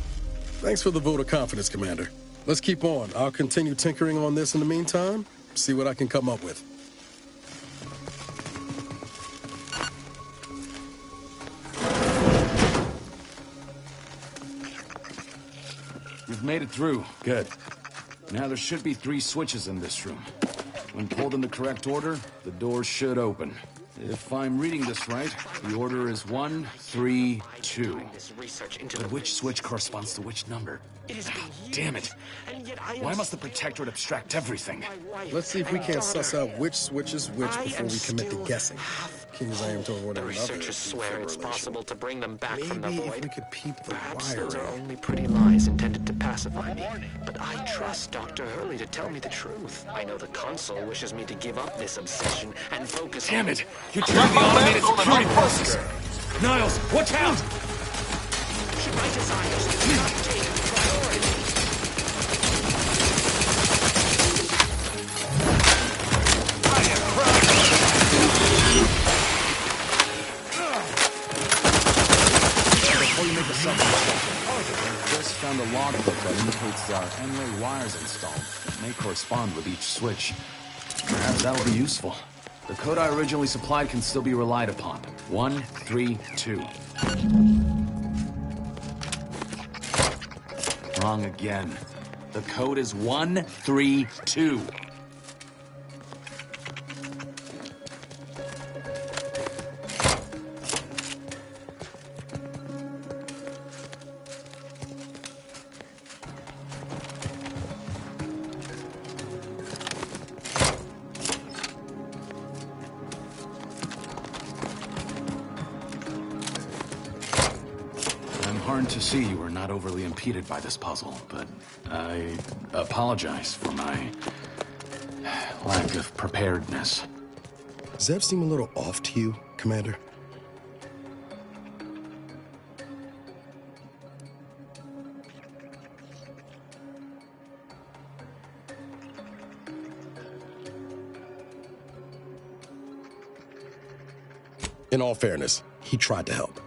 thanks for the vote of confidence, Commander. Let's keep on. I'll continue tinkering on this in the meantime, see what I can come up with. You've made it through. Good. Now there should be 3 switches in this room. When pulled in the correct order, the doors should open. If I'm reading this right, the order is 1, 3, 2. But which switch corresponds to which number? Damn it. Why must the Protectorate abstract everything? Let's see if we can't suss out which switch is which before we commit to guessing. keys aimed toward The another. researchers swear it's possible to bring them back from the Maybe if void. we could peep the Perhaps wiring. those are only pretty lies intended to pacify me. But I trust Dr. Hurley to tell me the truth. I know the console wishes me to give up this obsession and focus on... Damn it! You turned the automated security forces! Niles, watch out! Should my desires not take priority? Before you make a self-destruction, just found a logbook that indicates there are N-ray wires installed that may correspond with each switch. Perhaps that'll be useful. The code I originally supplied can still be relied upon. 132. Wrong again. The code is 132. To see you were not overly impeded by this puzzle, but I apologize for my lack of preparedness. Does that seem a little off to you, Commander? In all fairness, he tried to help.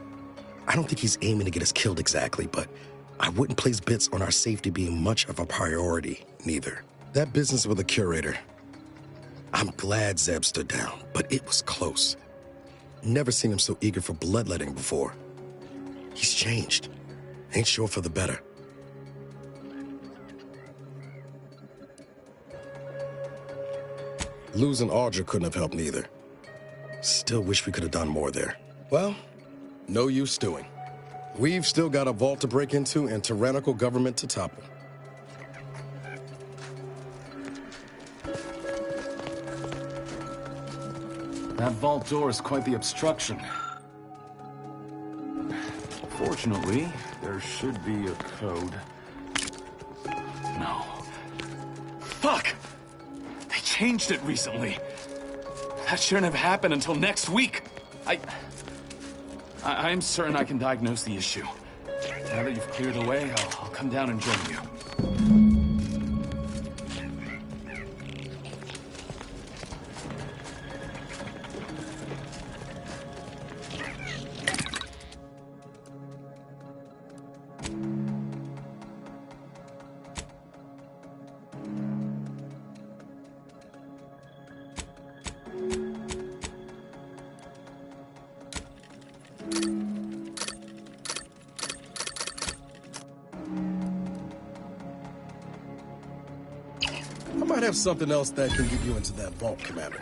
I don't think he's aiming to get us killed exactly, but I wouldn't place bets on our safety being much of a priority, neither. That business with the curator. I'm glad Zeb stood down, but it was close. Never seen him so eager for bloodletting before. He's changed. Ain't sure for the better. Losing Audra couldn't have helped neither. Still wish we could have done more there. Well, no use stewing. We've still got a vault to break into and tyrannical government to topple. That vault door is quite the obstruction. Fortunately, there should be a code. No. Fuck! They changed it recently. That shouldn't have happened until next week. I'm certain I can diagnose the issue. Now that you've cleared the way, I'll come down and join you. I might have something else that can get you into that vault, Commander.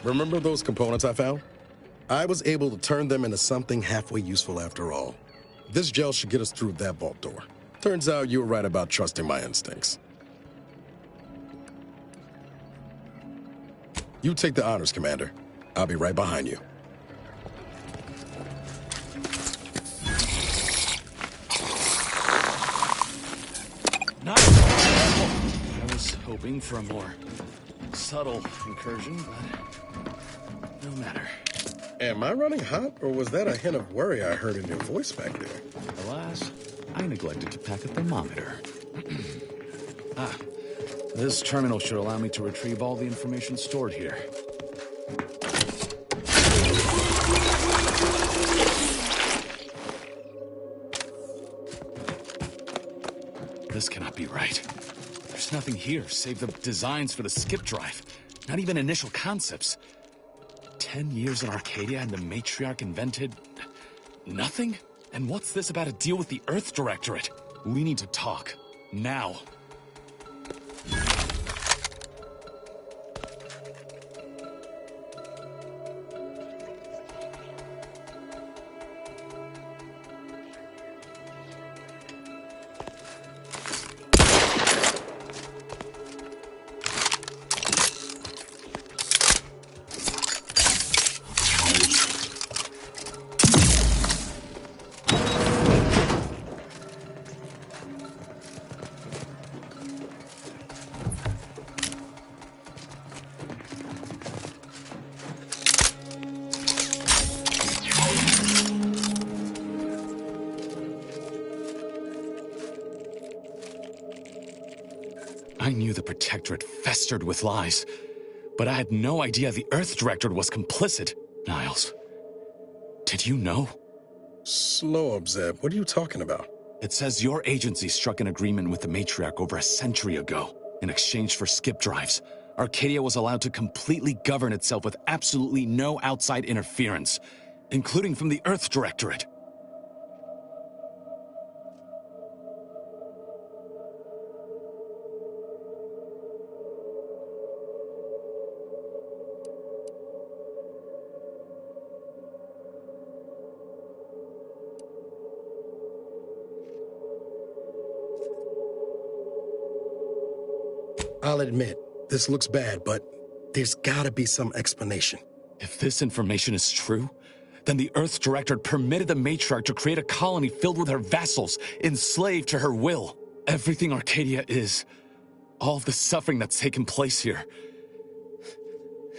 Remember those components I found? I was able to turn them into something halfway useful after all. This gel should get us through that vault door. Turns out you were right about trusting my instincts. You take the honors, Commander. I'll be right behind you. Nice! I was hoping for a more subtle incursion, but no matter. Am I running hot, or was that a hint of worry I heard in your voice back there? Alas, I neglected to pack a thermometer. This terminal should allow me to retrieve all the information stored here. This cannot be right. There's nothing here save the designs for the skip drive. Not even initial concepts. 10 years in Arcadia and the Matriarch invented... nothing? And what's this about a deal with the Earth Directorate? We need to talk. Now. I knew the Protectorate festered with lies, but I had no idea the Earth Directorate was complicit. Niles, did you know? Slow up, Zeb. What are you talking about? It says your agency struck an agreement with the Matriarch over a century ago. In exchange for skip drives, Arcadia was allowed to completely govern itself with absolutely no outside interference, including from the Earth Directorate. I'll admit, this looks bad, but there's gotta be some explanation. If this information is true, then the Earth Directorate permitted the Matriarch to create a colony filled with her vassals, enslaved to her will. Everything Arcadia is, all of the suffering that's taken place here,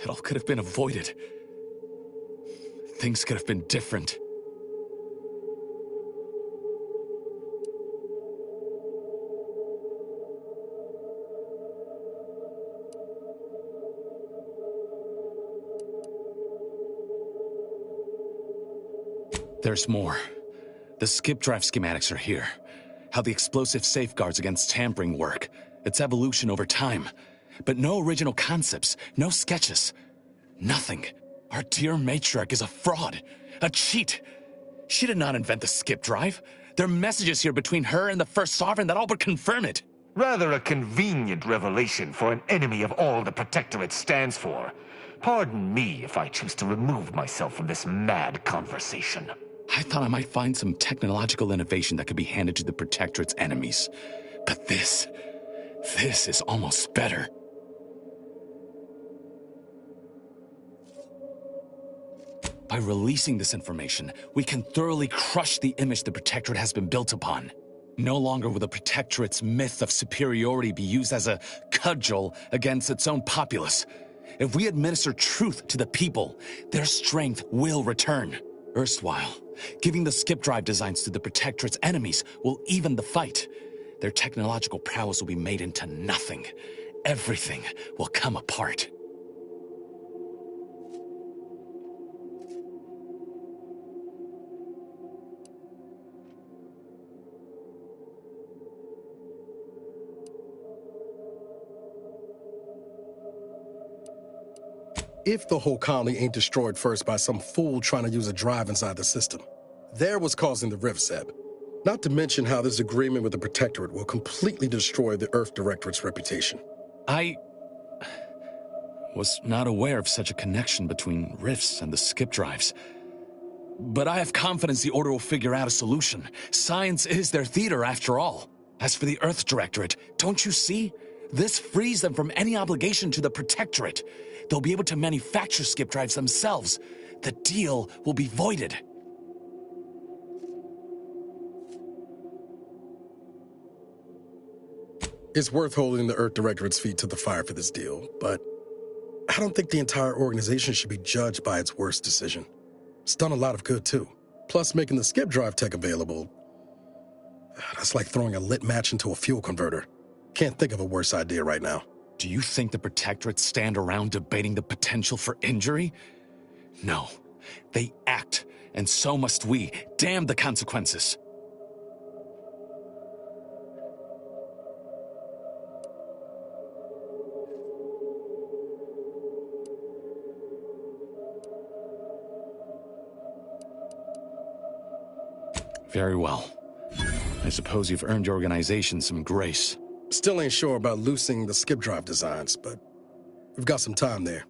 it all could have been avoided. Things could have been different. There's more. The skip drive schematics are here. How the explosive safeguards against tampering work. Its evolution over time. But no original concepts, no sketches. Nothing. Our dear Matriarch is a fraud. A cheat. She did not invent the skip drive. There are messages here between her and the First Sovereign that all but confirm it. Rather a convenient revelation for an enemy of all the Protectorate stands for. Pardon me if I choose to remove myself from this mad conversation. I thought I might find some technological innovation that could be handed to the Protectorate's enemies. But this is almost better. By releasing this information, we can thoroughly crush the image the Protectorate has been built upon. No longer will the Protectorate's myth of superiority be used as a cudgel against its own populace. If we administer truth to the people, their strength will return. Erstwhile, giving the skip drive designs to the Protectorate's enemies will even the fight. Their technological prowess will be made into nothing. Everything will come apart. If the whole colony ain't destroyed first by some fool trying to use a drive inside the system, they're what's causing the rift, Zeb. Not to mention how this agreement with the Protectorate will completely destroy the Earth Directorate's reputation. I was not aware of such a connection between rifts and the skip drives. But I have confidence the Order will figure out a solution. Science is their theater, after all. As for the Earth Directorate, don't you see? This frees them from any obligation to the Protectorate. They'll be able to manufacture skip drives themselves. The deal will be voided. It's worth holding the Earth Directorate's feet to the fire for this deal, but I don't think the entire organization should be judged by its worst decision. It's done a lot of good, too. Plus, making the skip drive tech available, that's like throwing a lit match into a fuel converter. Can't think of a worse idea right now. Do you think the Protectorate stand around debating the potential for injury? No. They act, and so must we. Damn the consequences. Very well. I suppose you've earned your organization some grace. Still ain't sure about loosing the skip drive designs, but we've got some time there.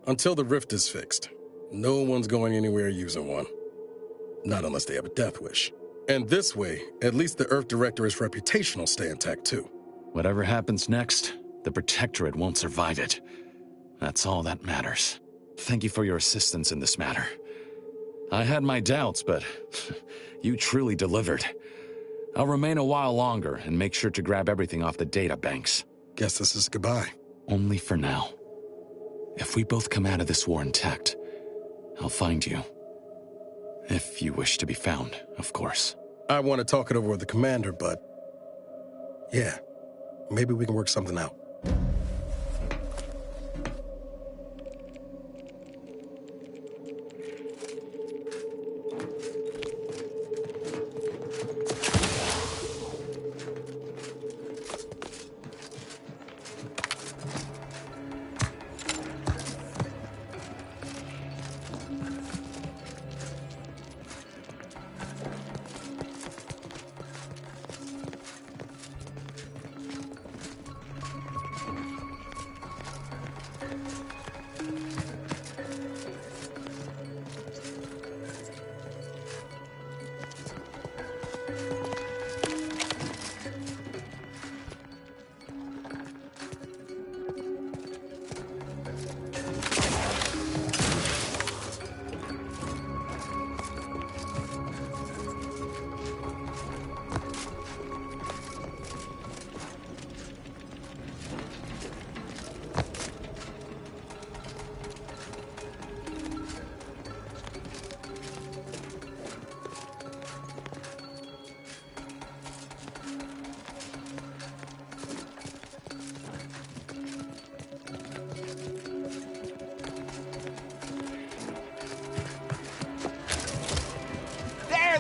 Until the rift is fixed, no one's going anywhere using one. Not unless they have a death wish. And this way, at least the Earth Directorate's reputation will stay intact too. Whatever happens next, the Protectorate won't survive it. That's all that matters. Thank you for your assistance in this matter. I had my doubts, but you truly delivered. I'll remain a while longer and make sure to grab everything off the data banks. Guess this is goodbye. Only for now. If we both come out of this war intact, I'll find you. If you wish to be found, of course. I want to talk it over with the commander, but... yeah, maybe we can work something out.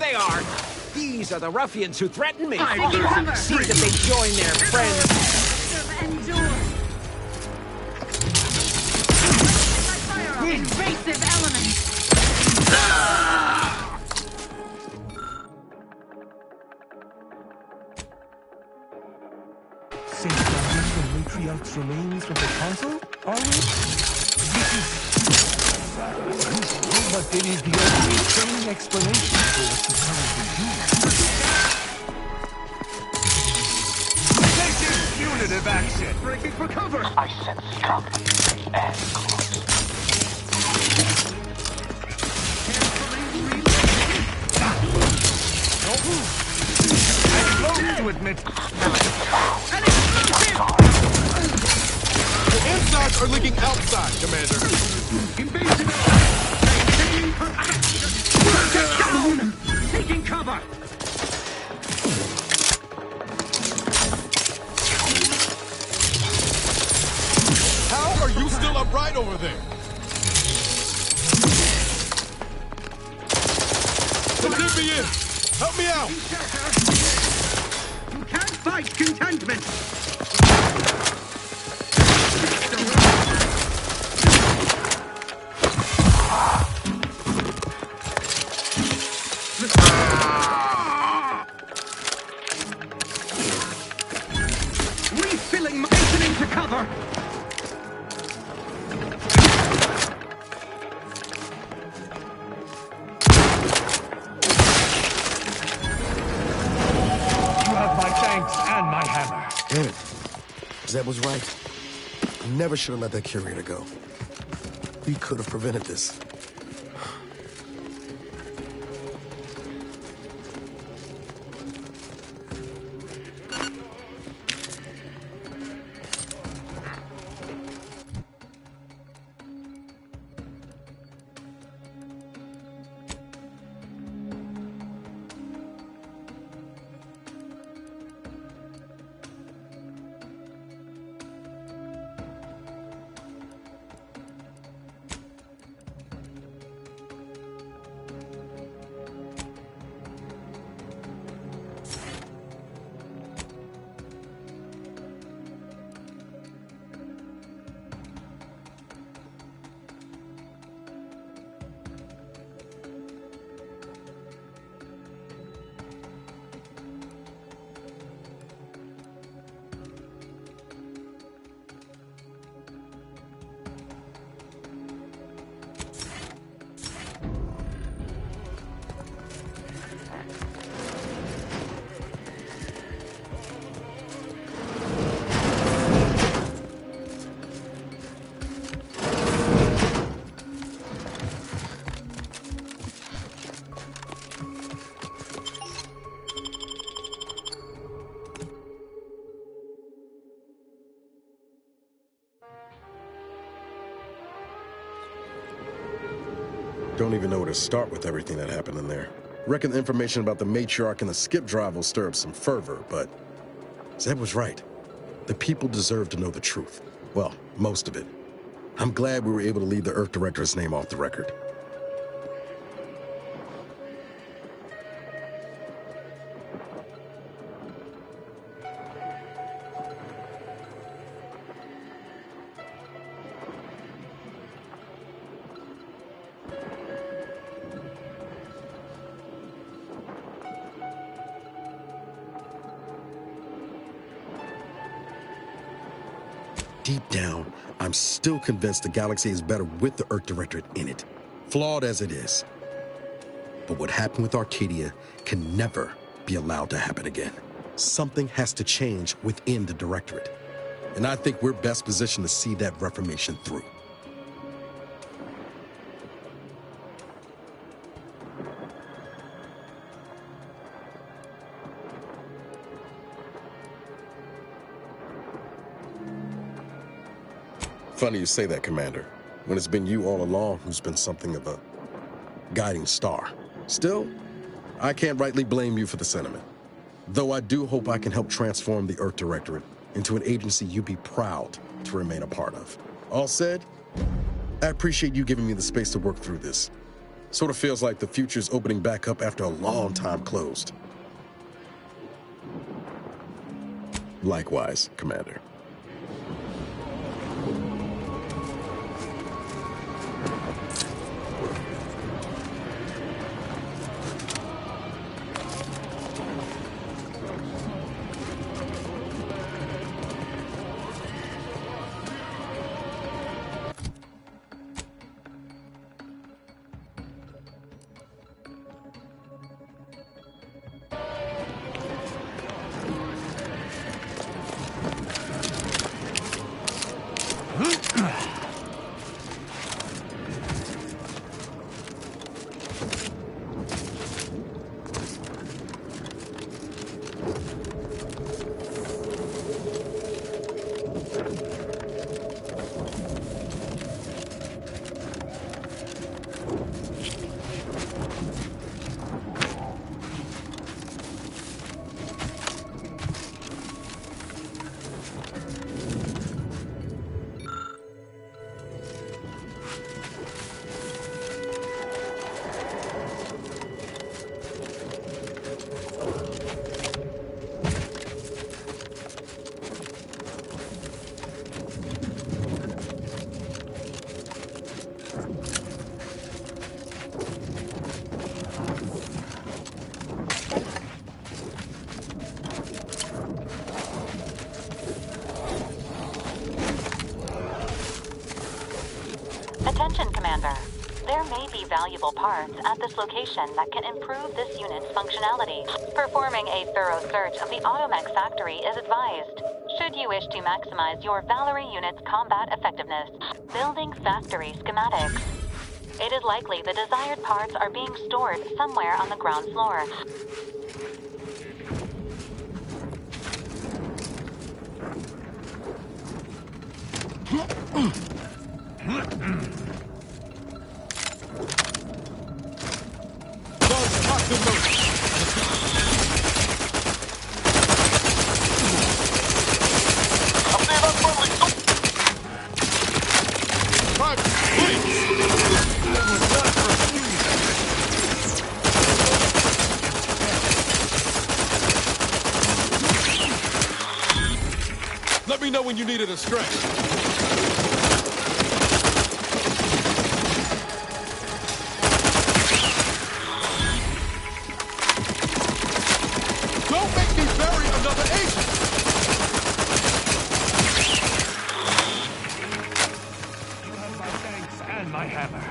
They are. These are the ruffians who threatened me. I cover. See that they join their friends. Invasive elements. Safeguarding the matriarch's remains from the council, are we? This is... but it is the only sane explanation for what you currently do. Taking punitive action! Breaking for cover! I sense trouble and close. I'm loath to admit... The insides are leaking outside, Commander. Invasive! Down! Taking cover! How are you still upright over there? Let me in! Help me out! You can't fight contentment! Refilling my... Hastening to cover! You have my thanks and my hammer. Damn it. Zeb was right. I never should have let that curator go. We could have prevented this. Don't even know where to start with everything that happened in there. Reckon the information about the matriarch and the skip drive will stir up some fervor, but Zeb was right. The people deserve to know the truth. Well, most of it. I'm glad we were able to leave the Earth Director's name off the record. Deep down, I'm still convinced the galaxy is better with the Earth Directorate in it, flawed as it is. But what happened with Arcadia can never be allowed to happen again. Something has to change within the Directorate, and I think we're best positioned to see that reformation through. Funny you say that, Commander, when it's been you all along who's been something of a guiding star. Still, I can't rightly blame you for the sentiment. Though I do hope I can help transform the Earth Directorate into an agency you'd be proud to remain a part of. All said, I appreciate you giving me the space to work through this. Sort of feels like the future's opening back up after a long time closed. Likewise, Commander. Attention, Commander. There may be valuable parts at this location that can improve this unit's functionality. Performing a thorough search of the Automech factory is advised, should you wish to maximize your Valkyrie unit's combat effectiveness. Building factory schematics. It is likely the desired parts are being stored somewhere on the ground floor. Let me know when you needed a stretch. Don't make me bury another agent! You have my thanks and my hammer.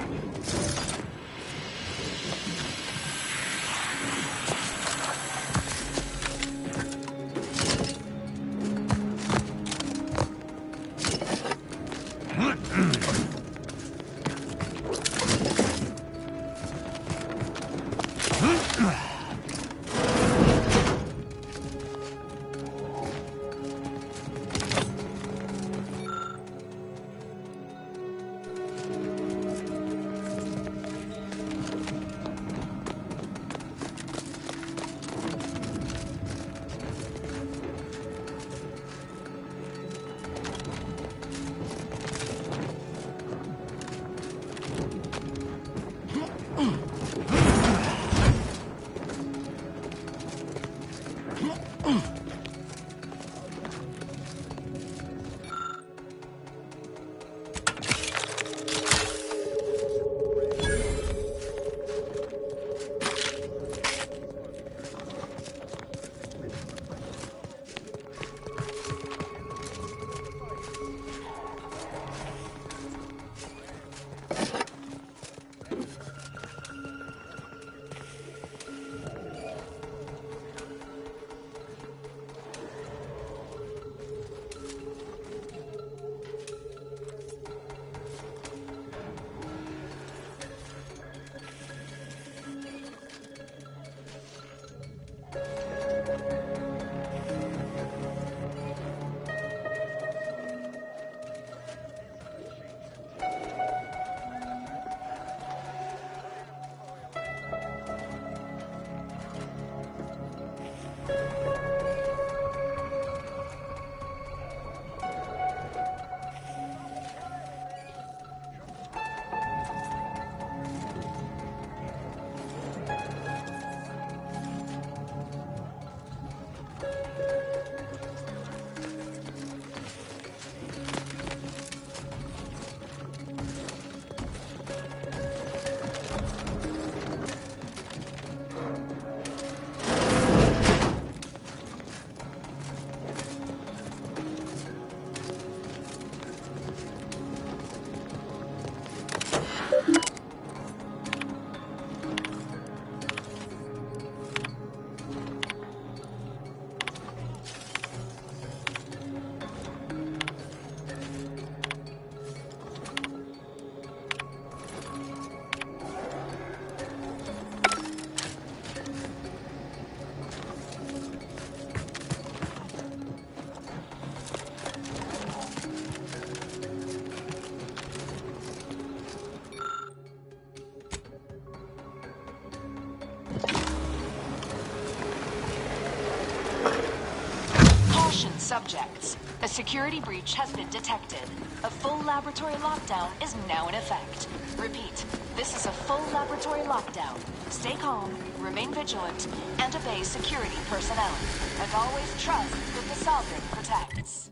Attention subjects. A security breach has been detected. A full laboratory lockdown is now in effect. Repeat, this is a full laboratory lockdown. Stay calm, remain vigilant, and obey security personnel. And always trust that the Sovereign protects.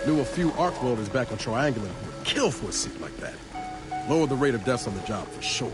Knew a few arc welders back on Triangular who would kill for a seat like that. Lower the rate of deaths on the job for sure.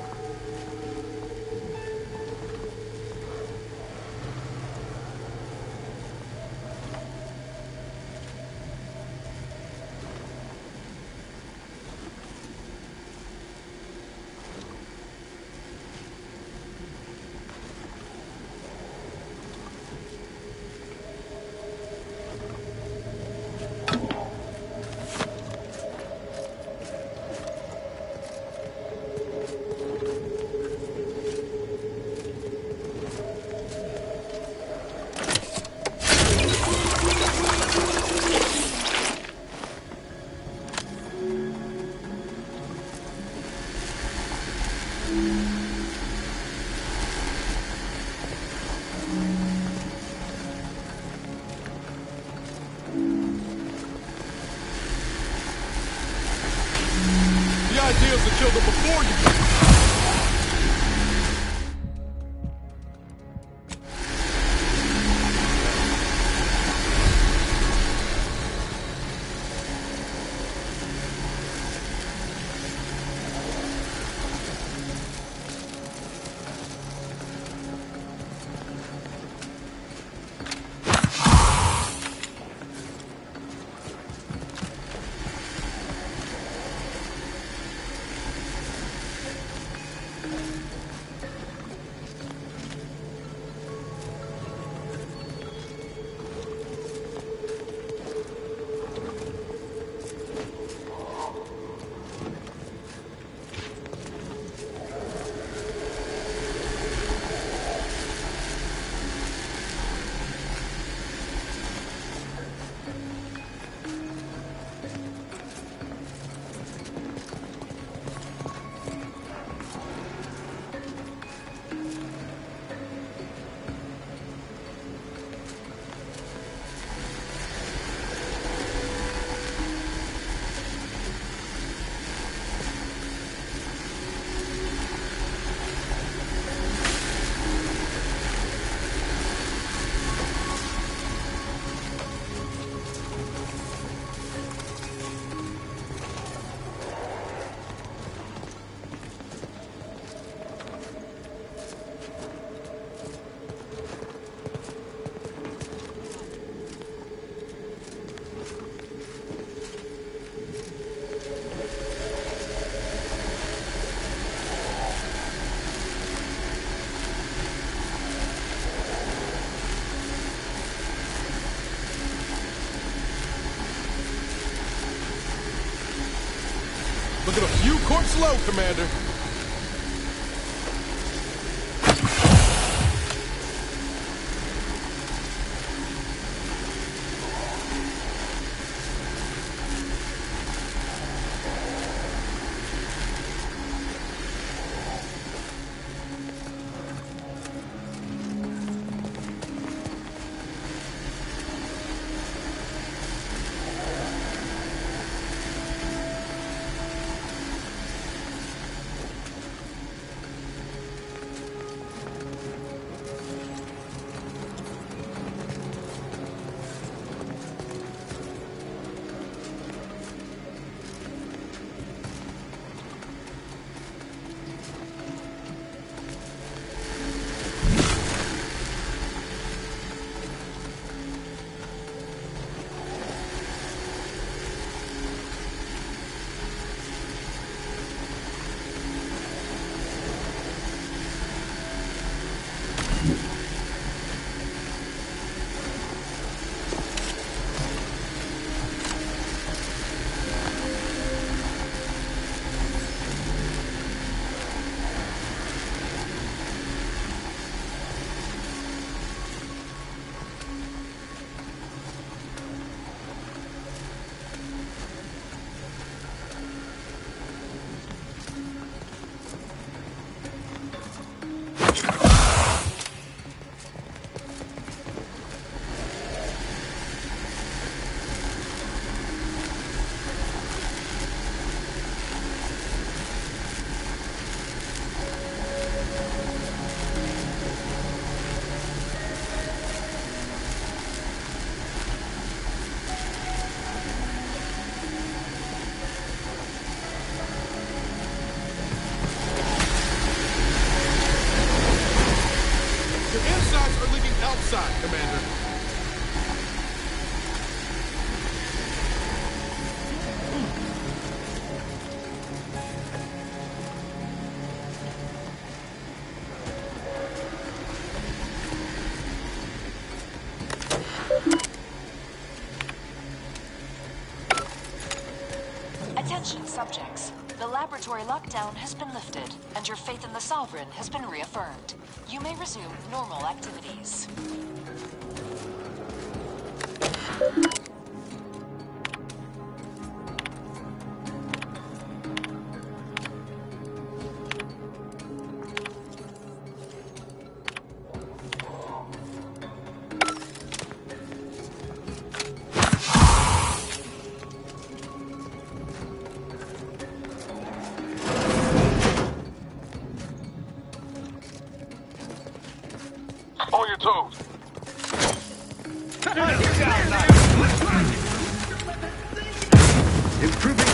Ideas to kill them before you. Look at a few corpse low, Commander. Attention subjects. The laboratory lockdown has been lifted, and your faith in the Sovereign has been reaffirmed. You may resume normal activities. On your toes. Improving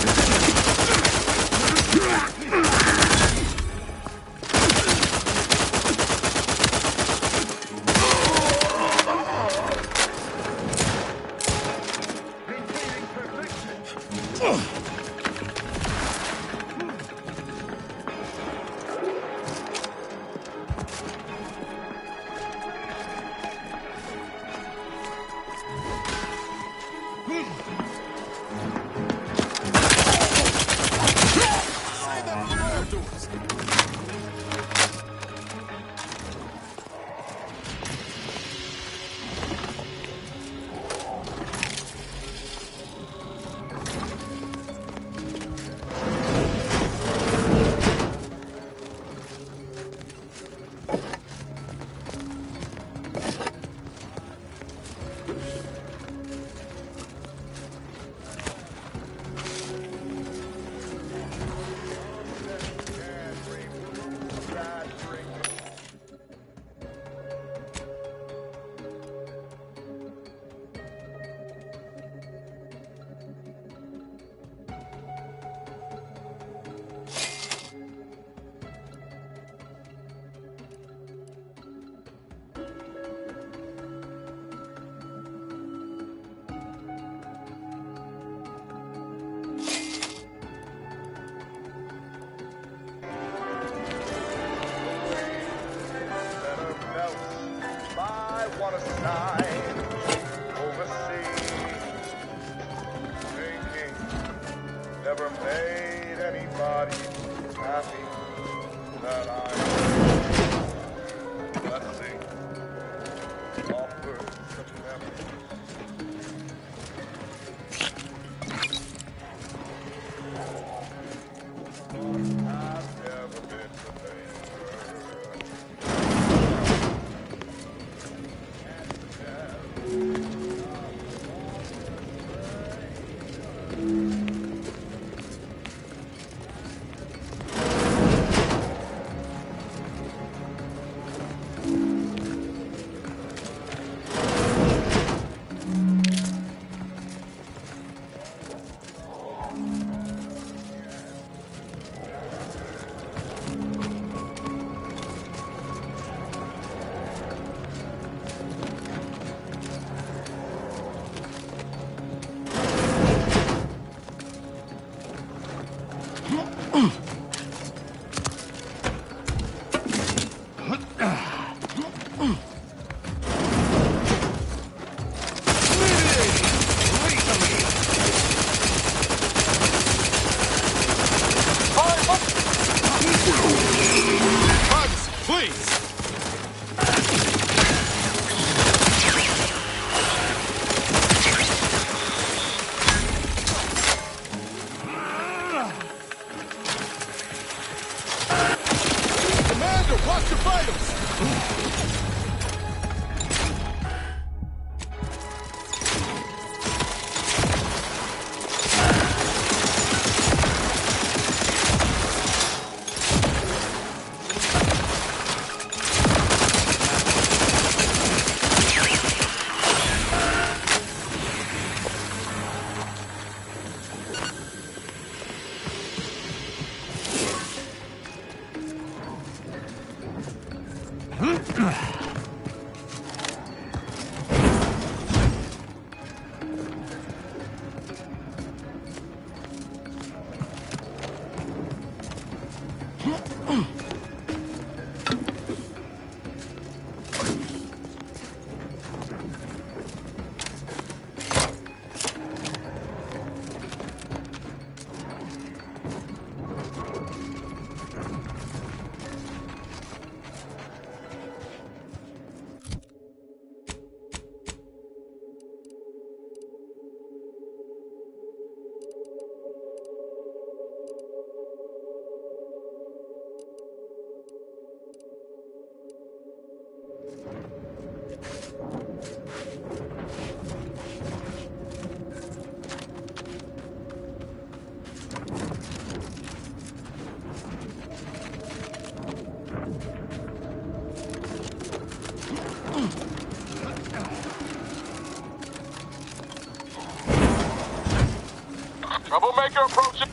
Troublemaker approaching.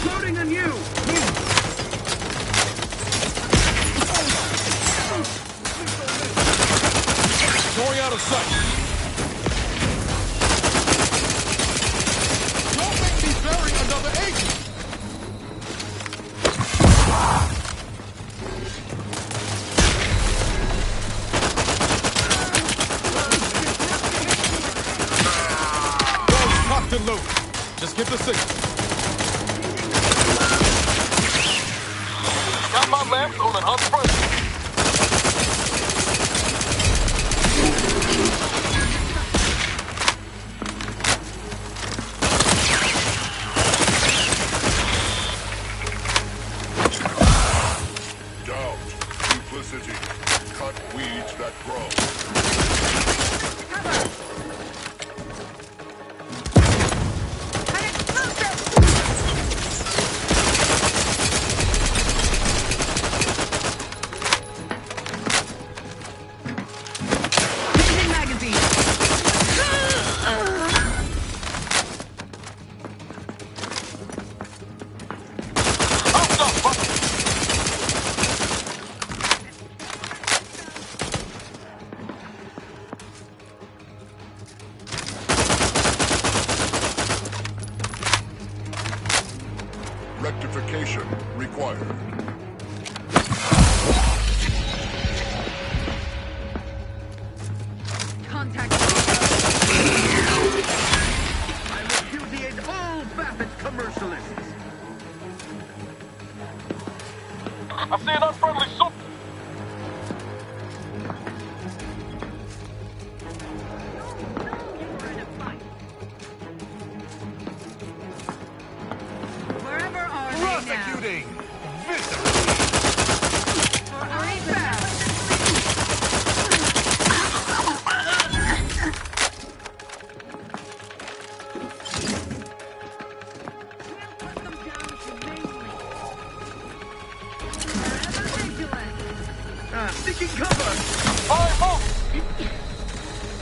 Loading on you! Going out of sight. Don't make me bury another agent. Guns cocked and loaded. Just give the signal. Got my lamps on an unfriendly. Cut weeds that grow. Changing magazine! Rectification required. Contact! I repudiate all Babbitt commercialists! I see an unfriendly soup. Wherever are Prosecuting! Seeking cover!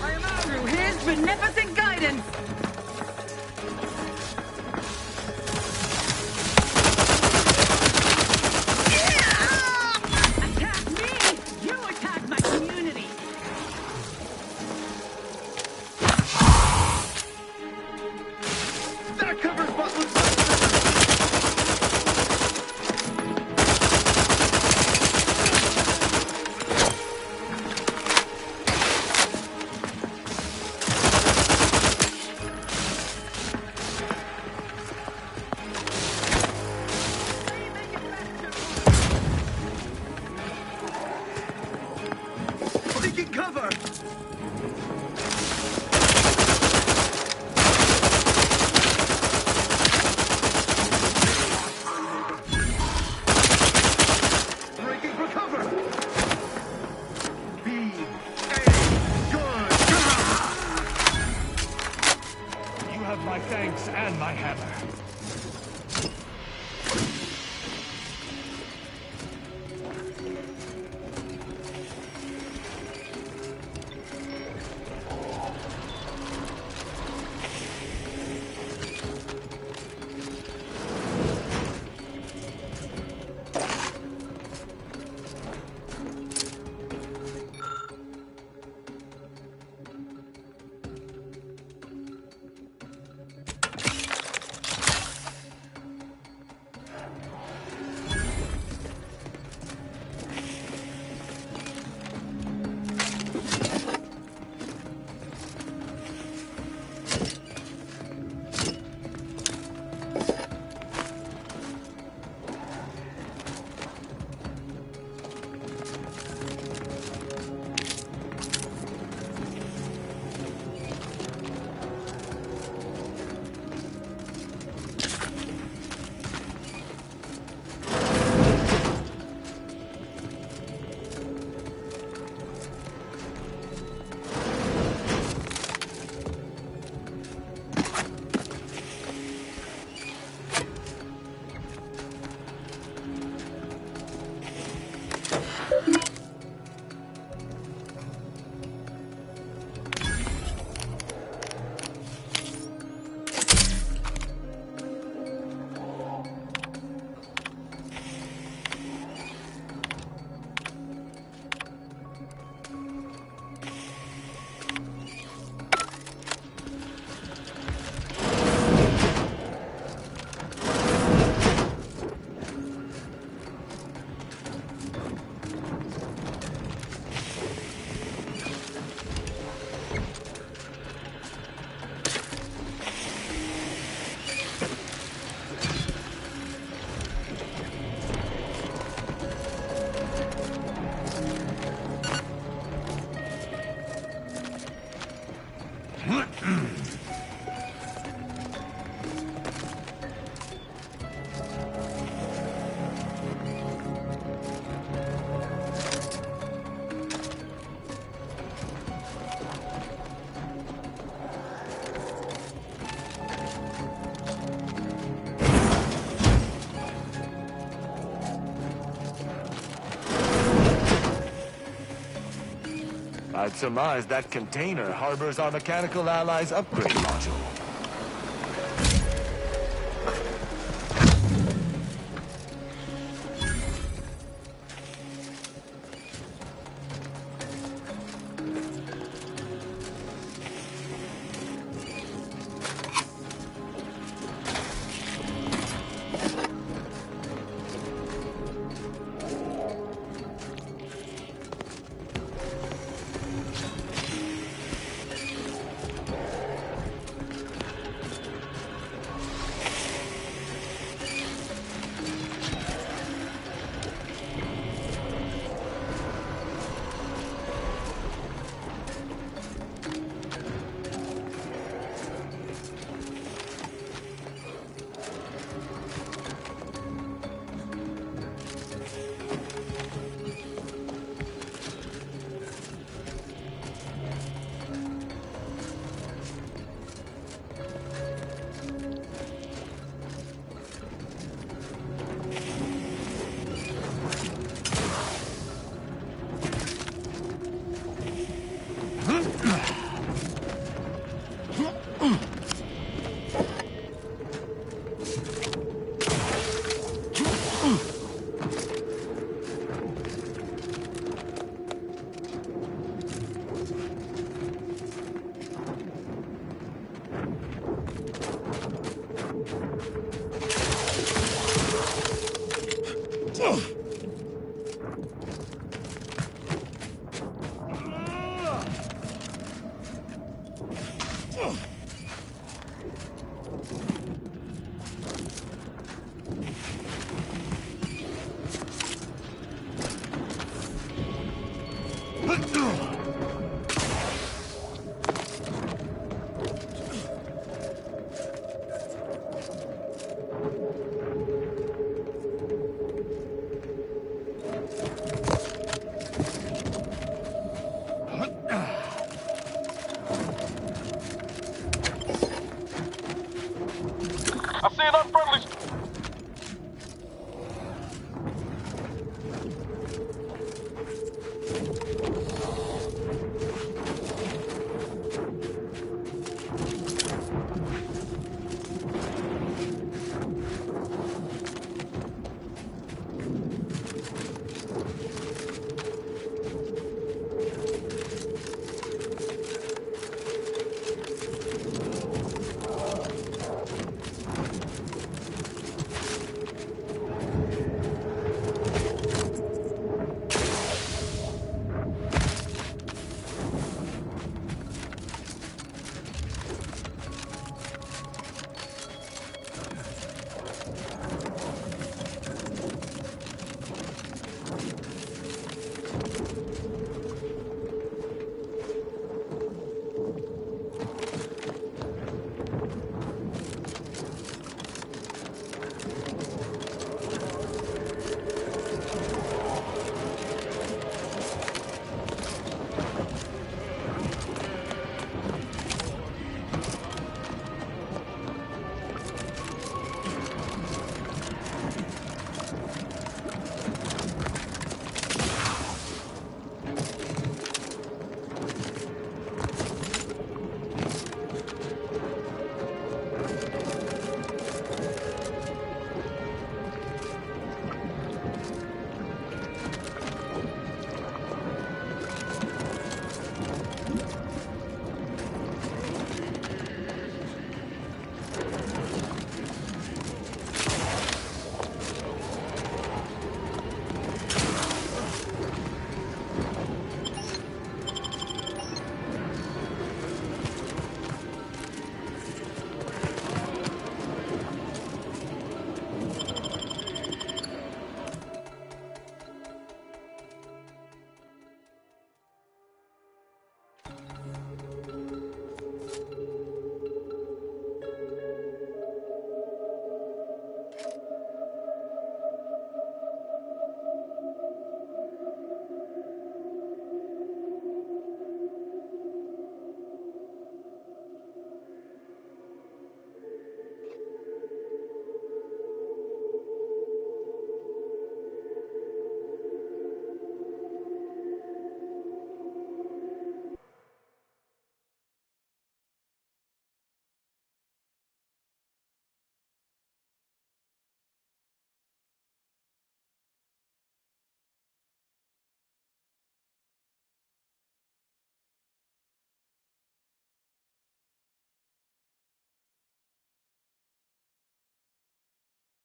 I am out through his beneficent guidance! Attack me! You attack my community! That covers what was taking cover! Breaking for cover! Be good! You have my thanks and my hammer. I'd surmise that container harbors our mechanical allies' upgrade module.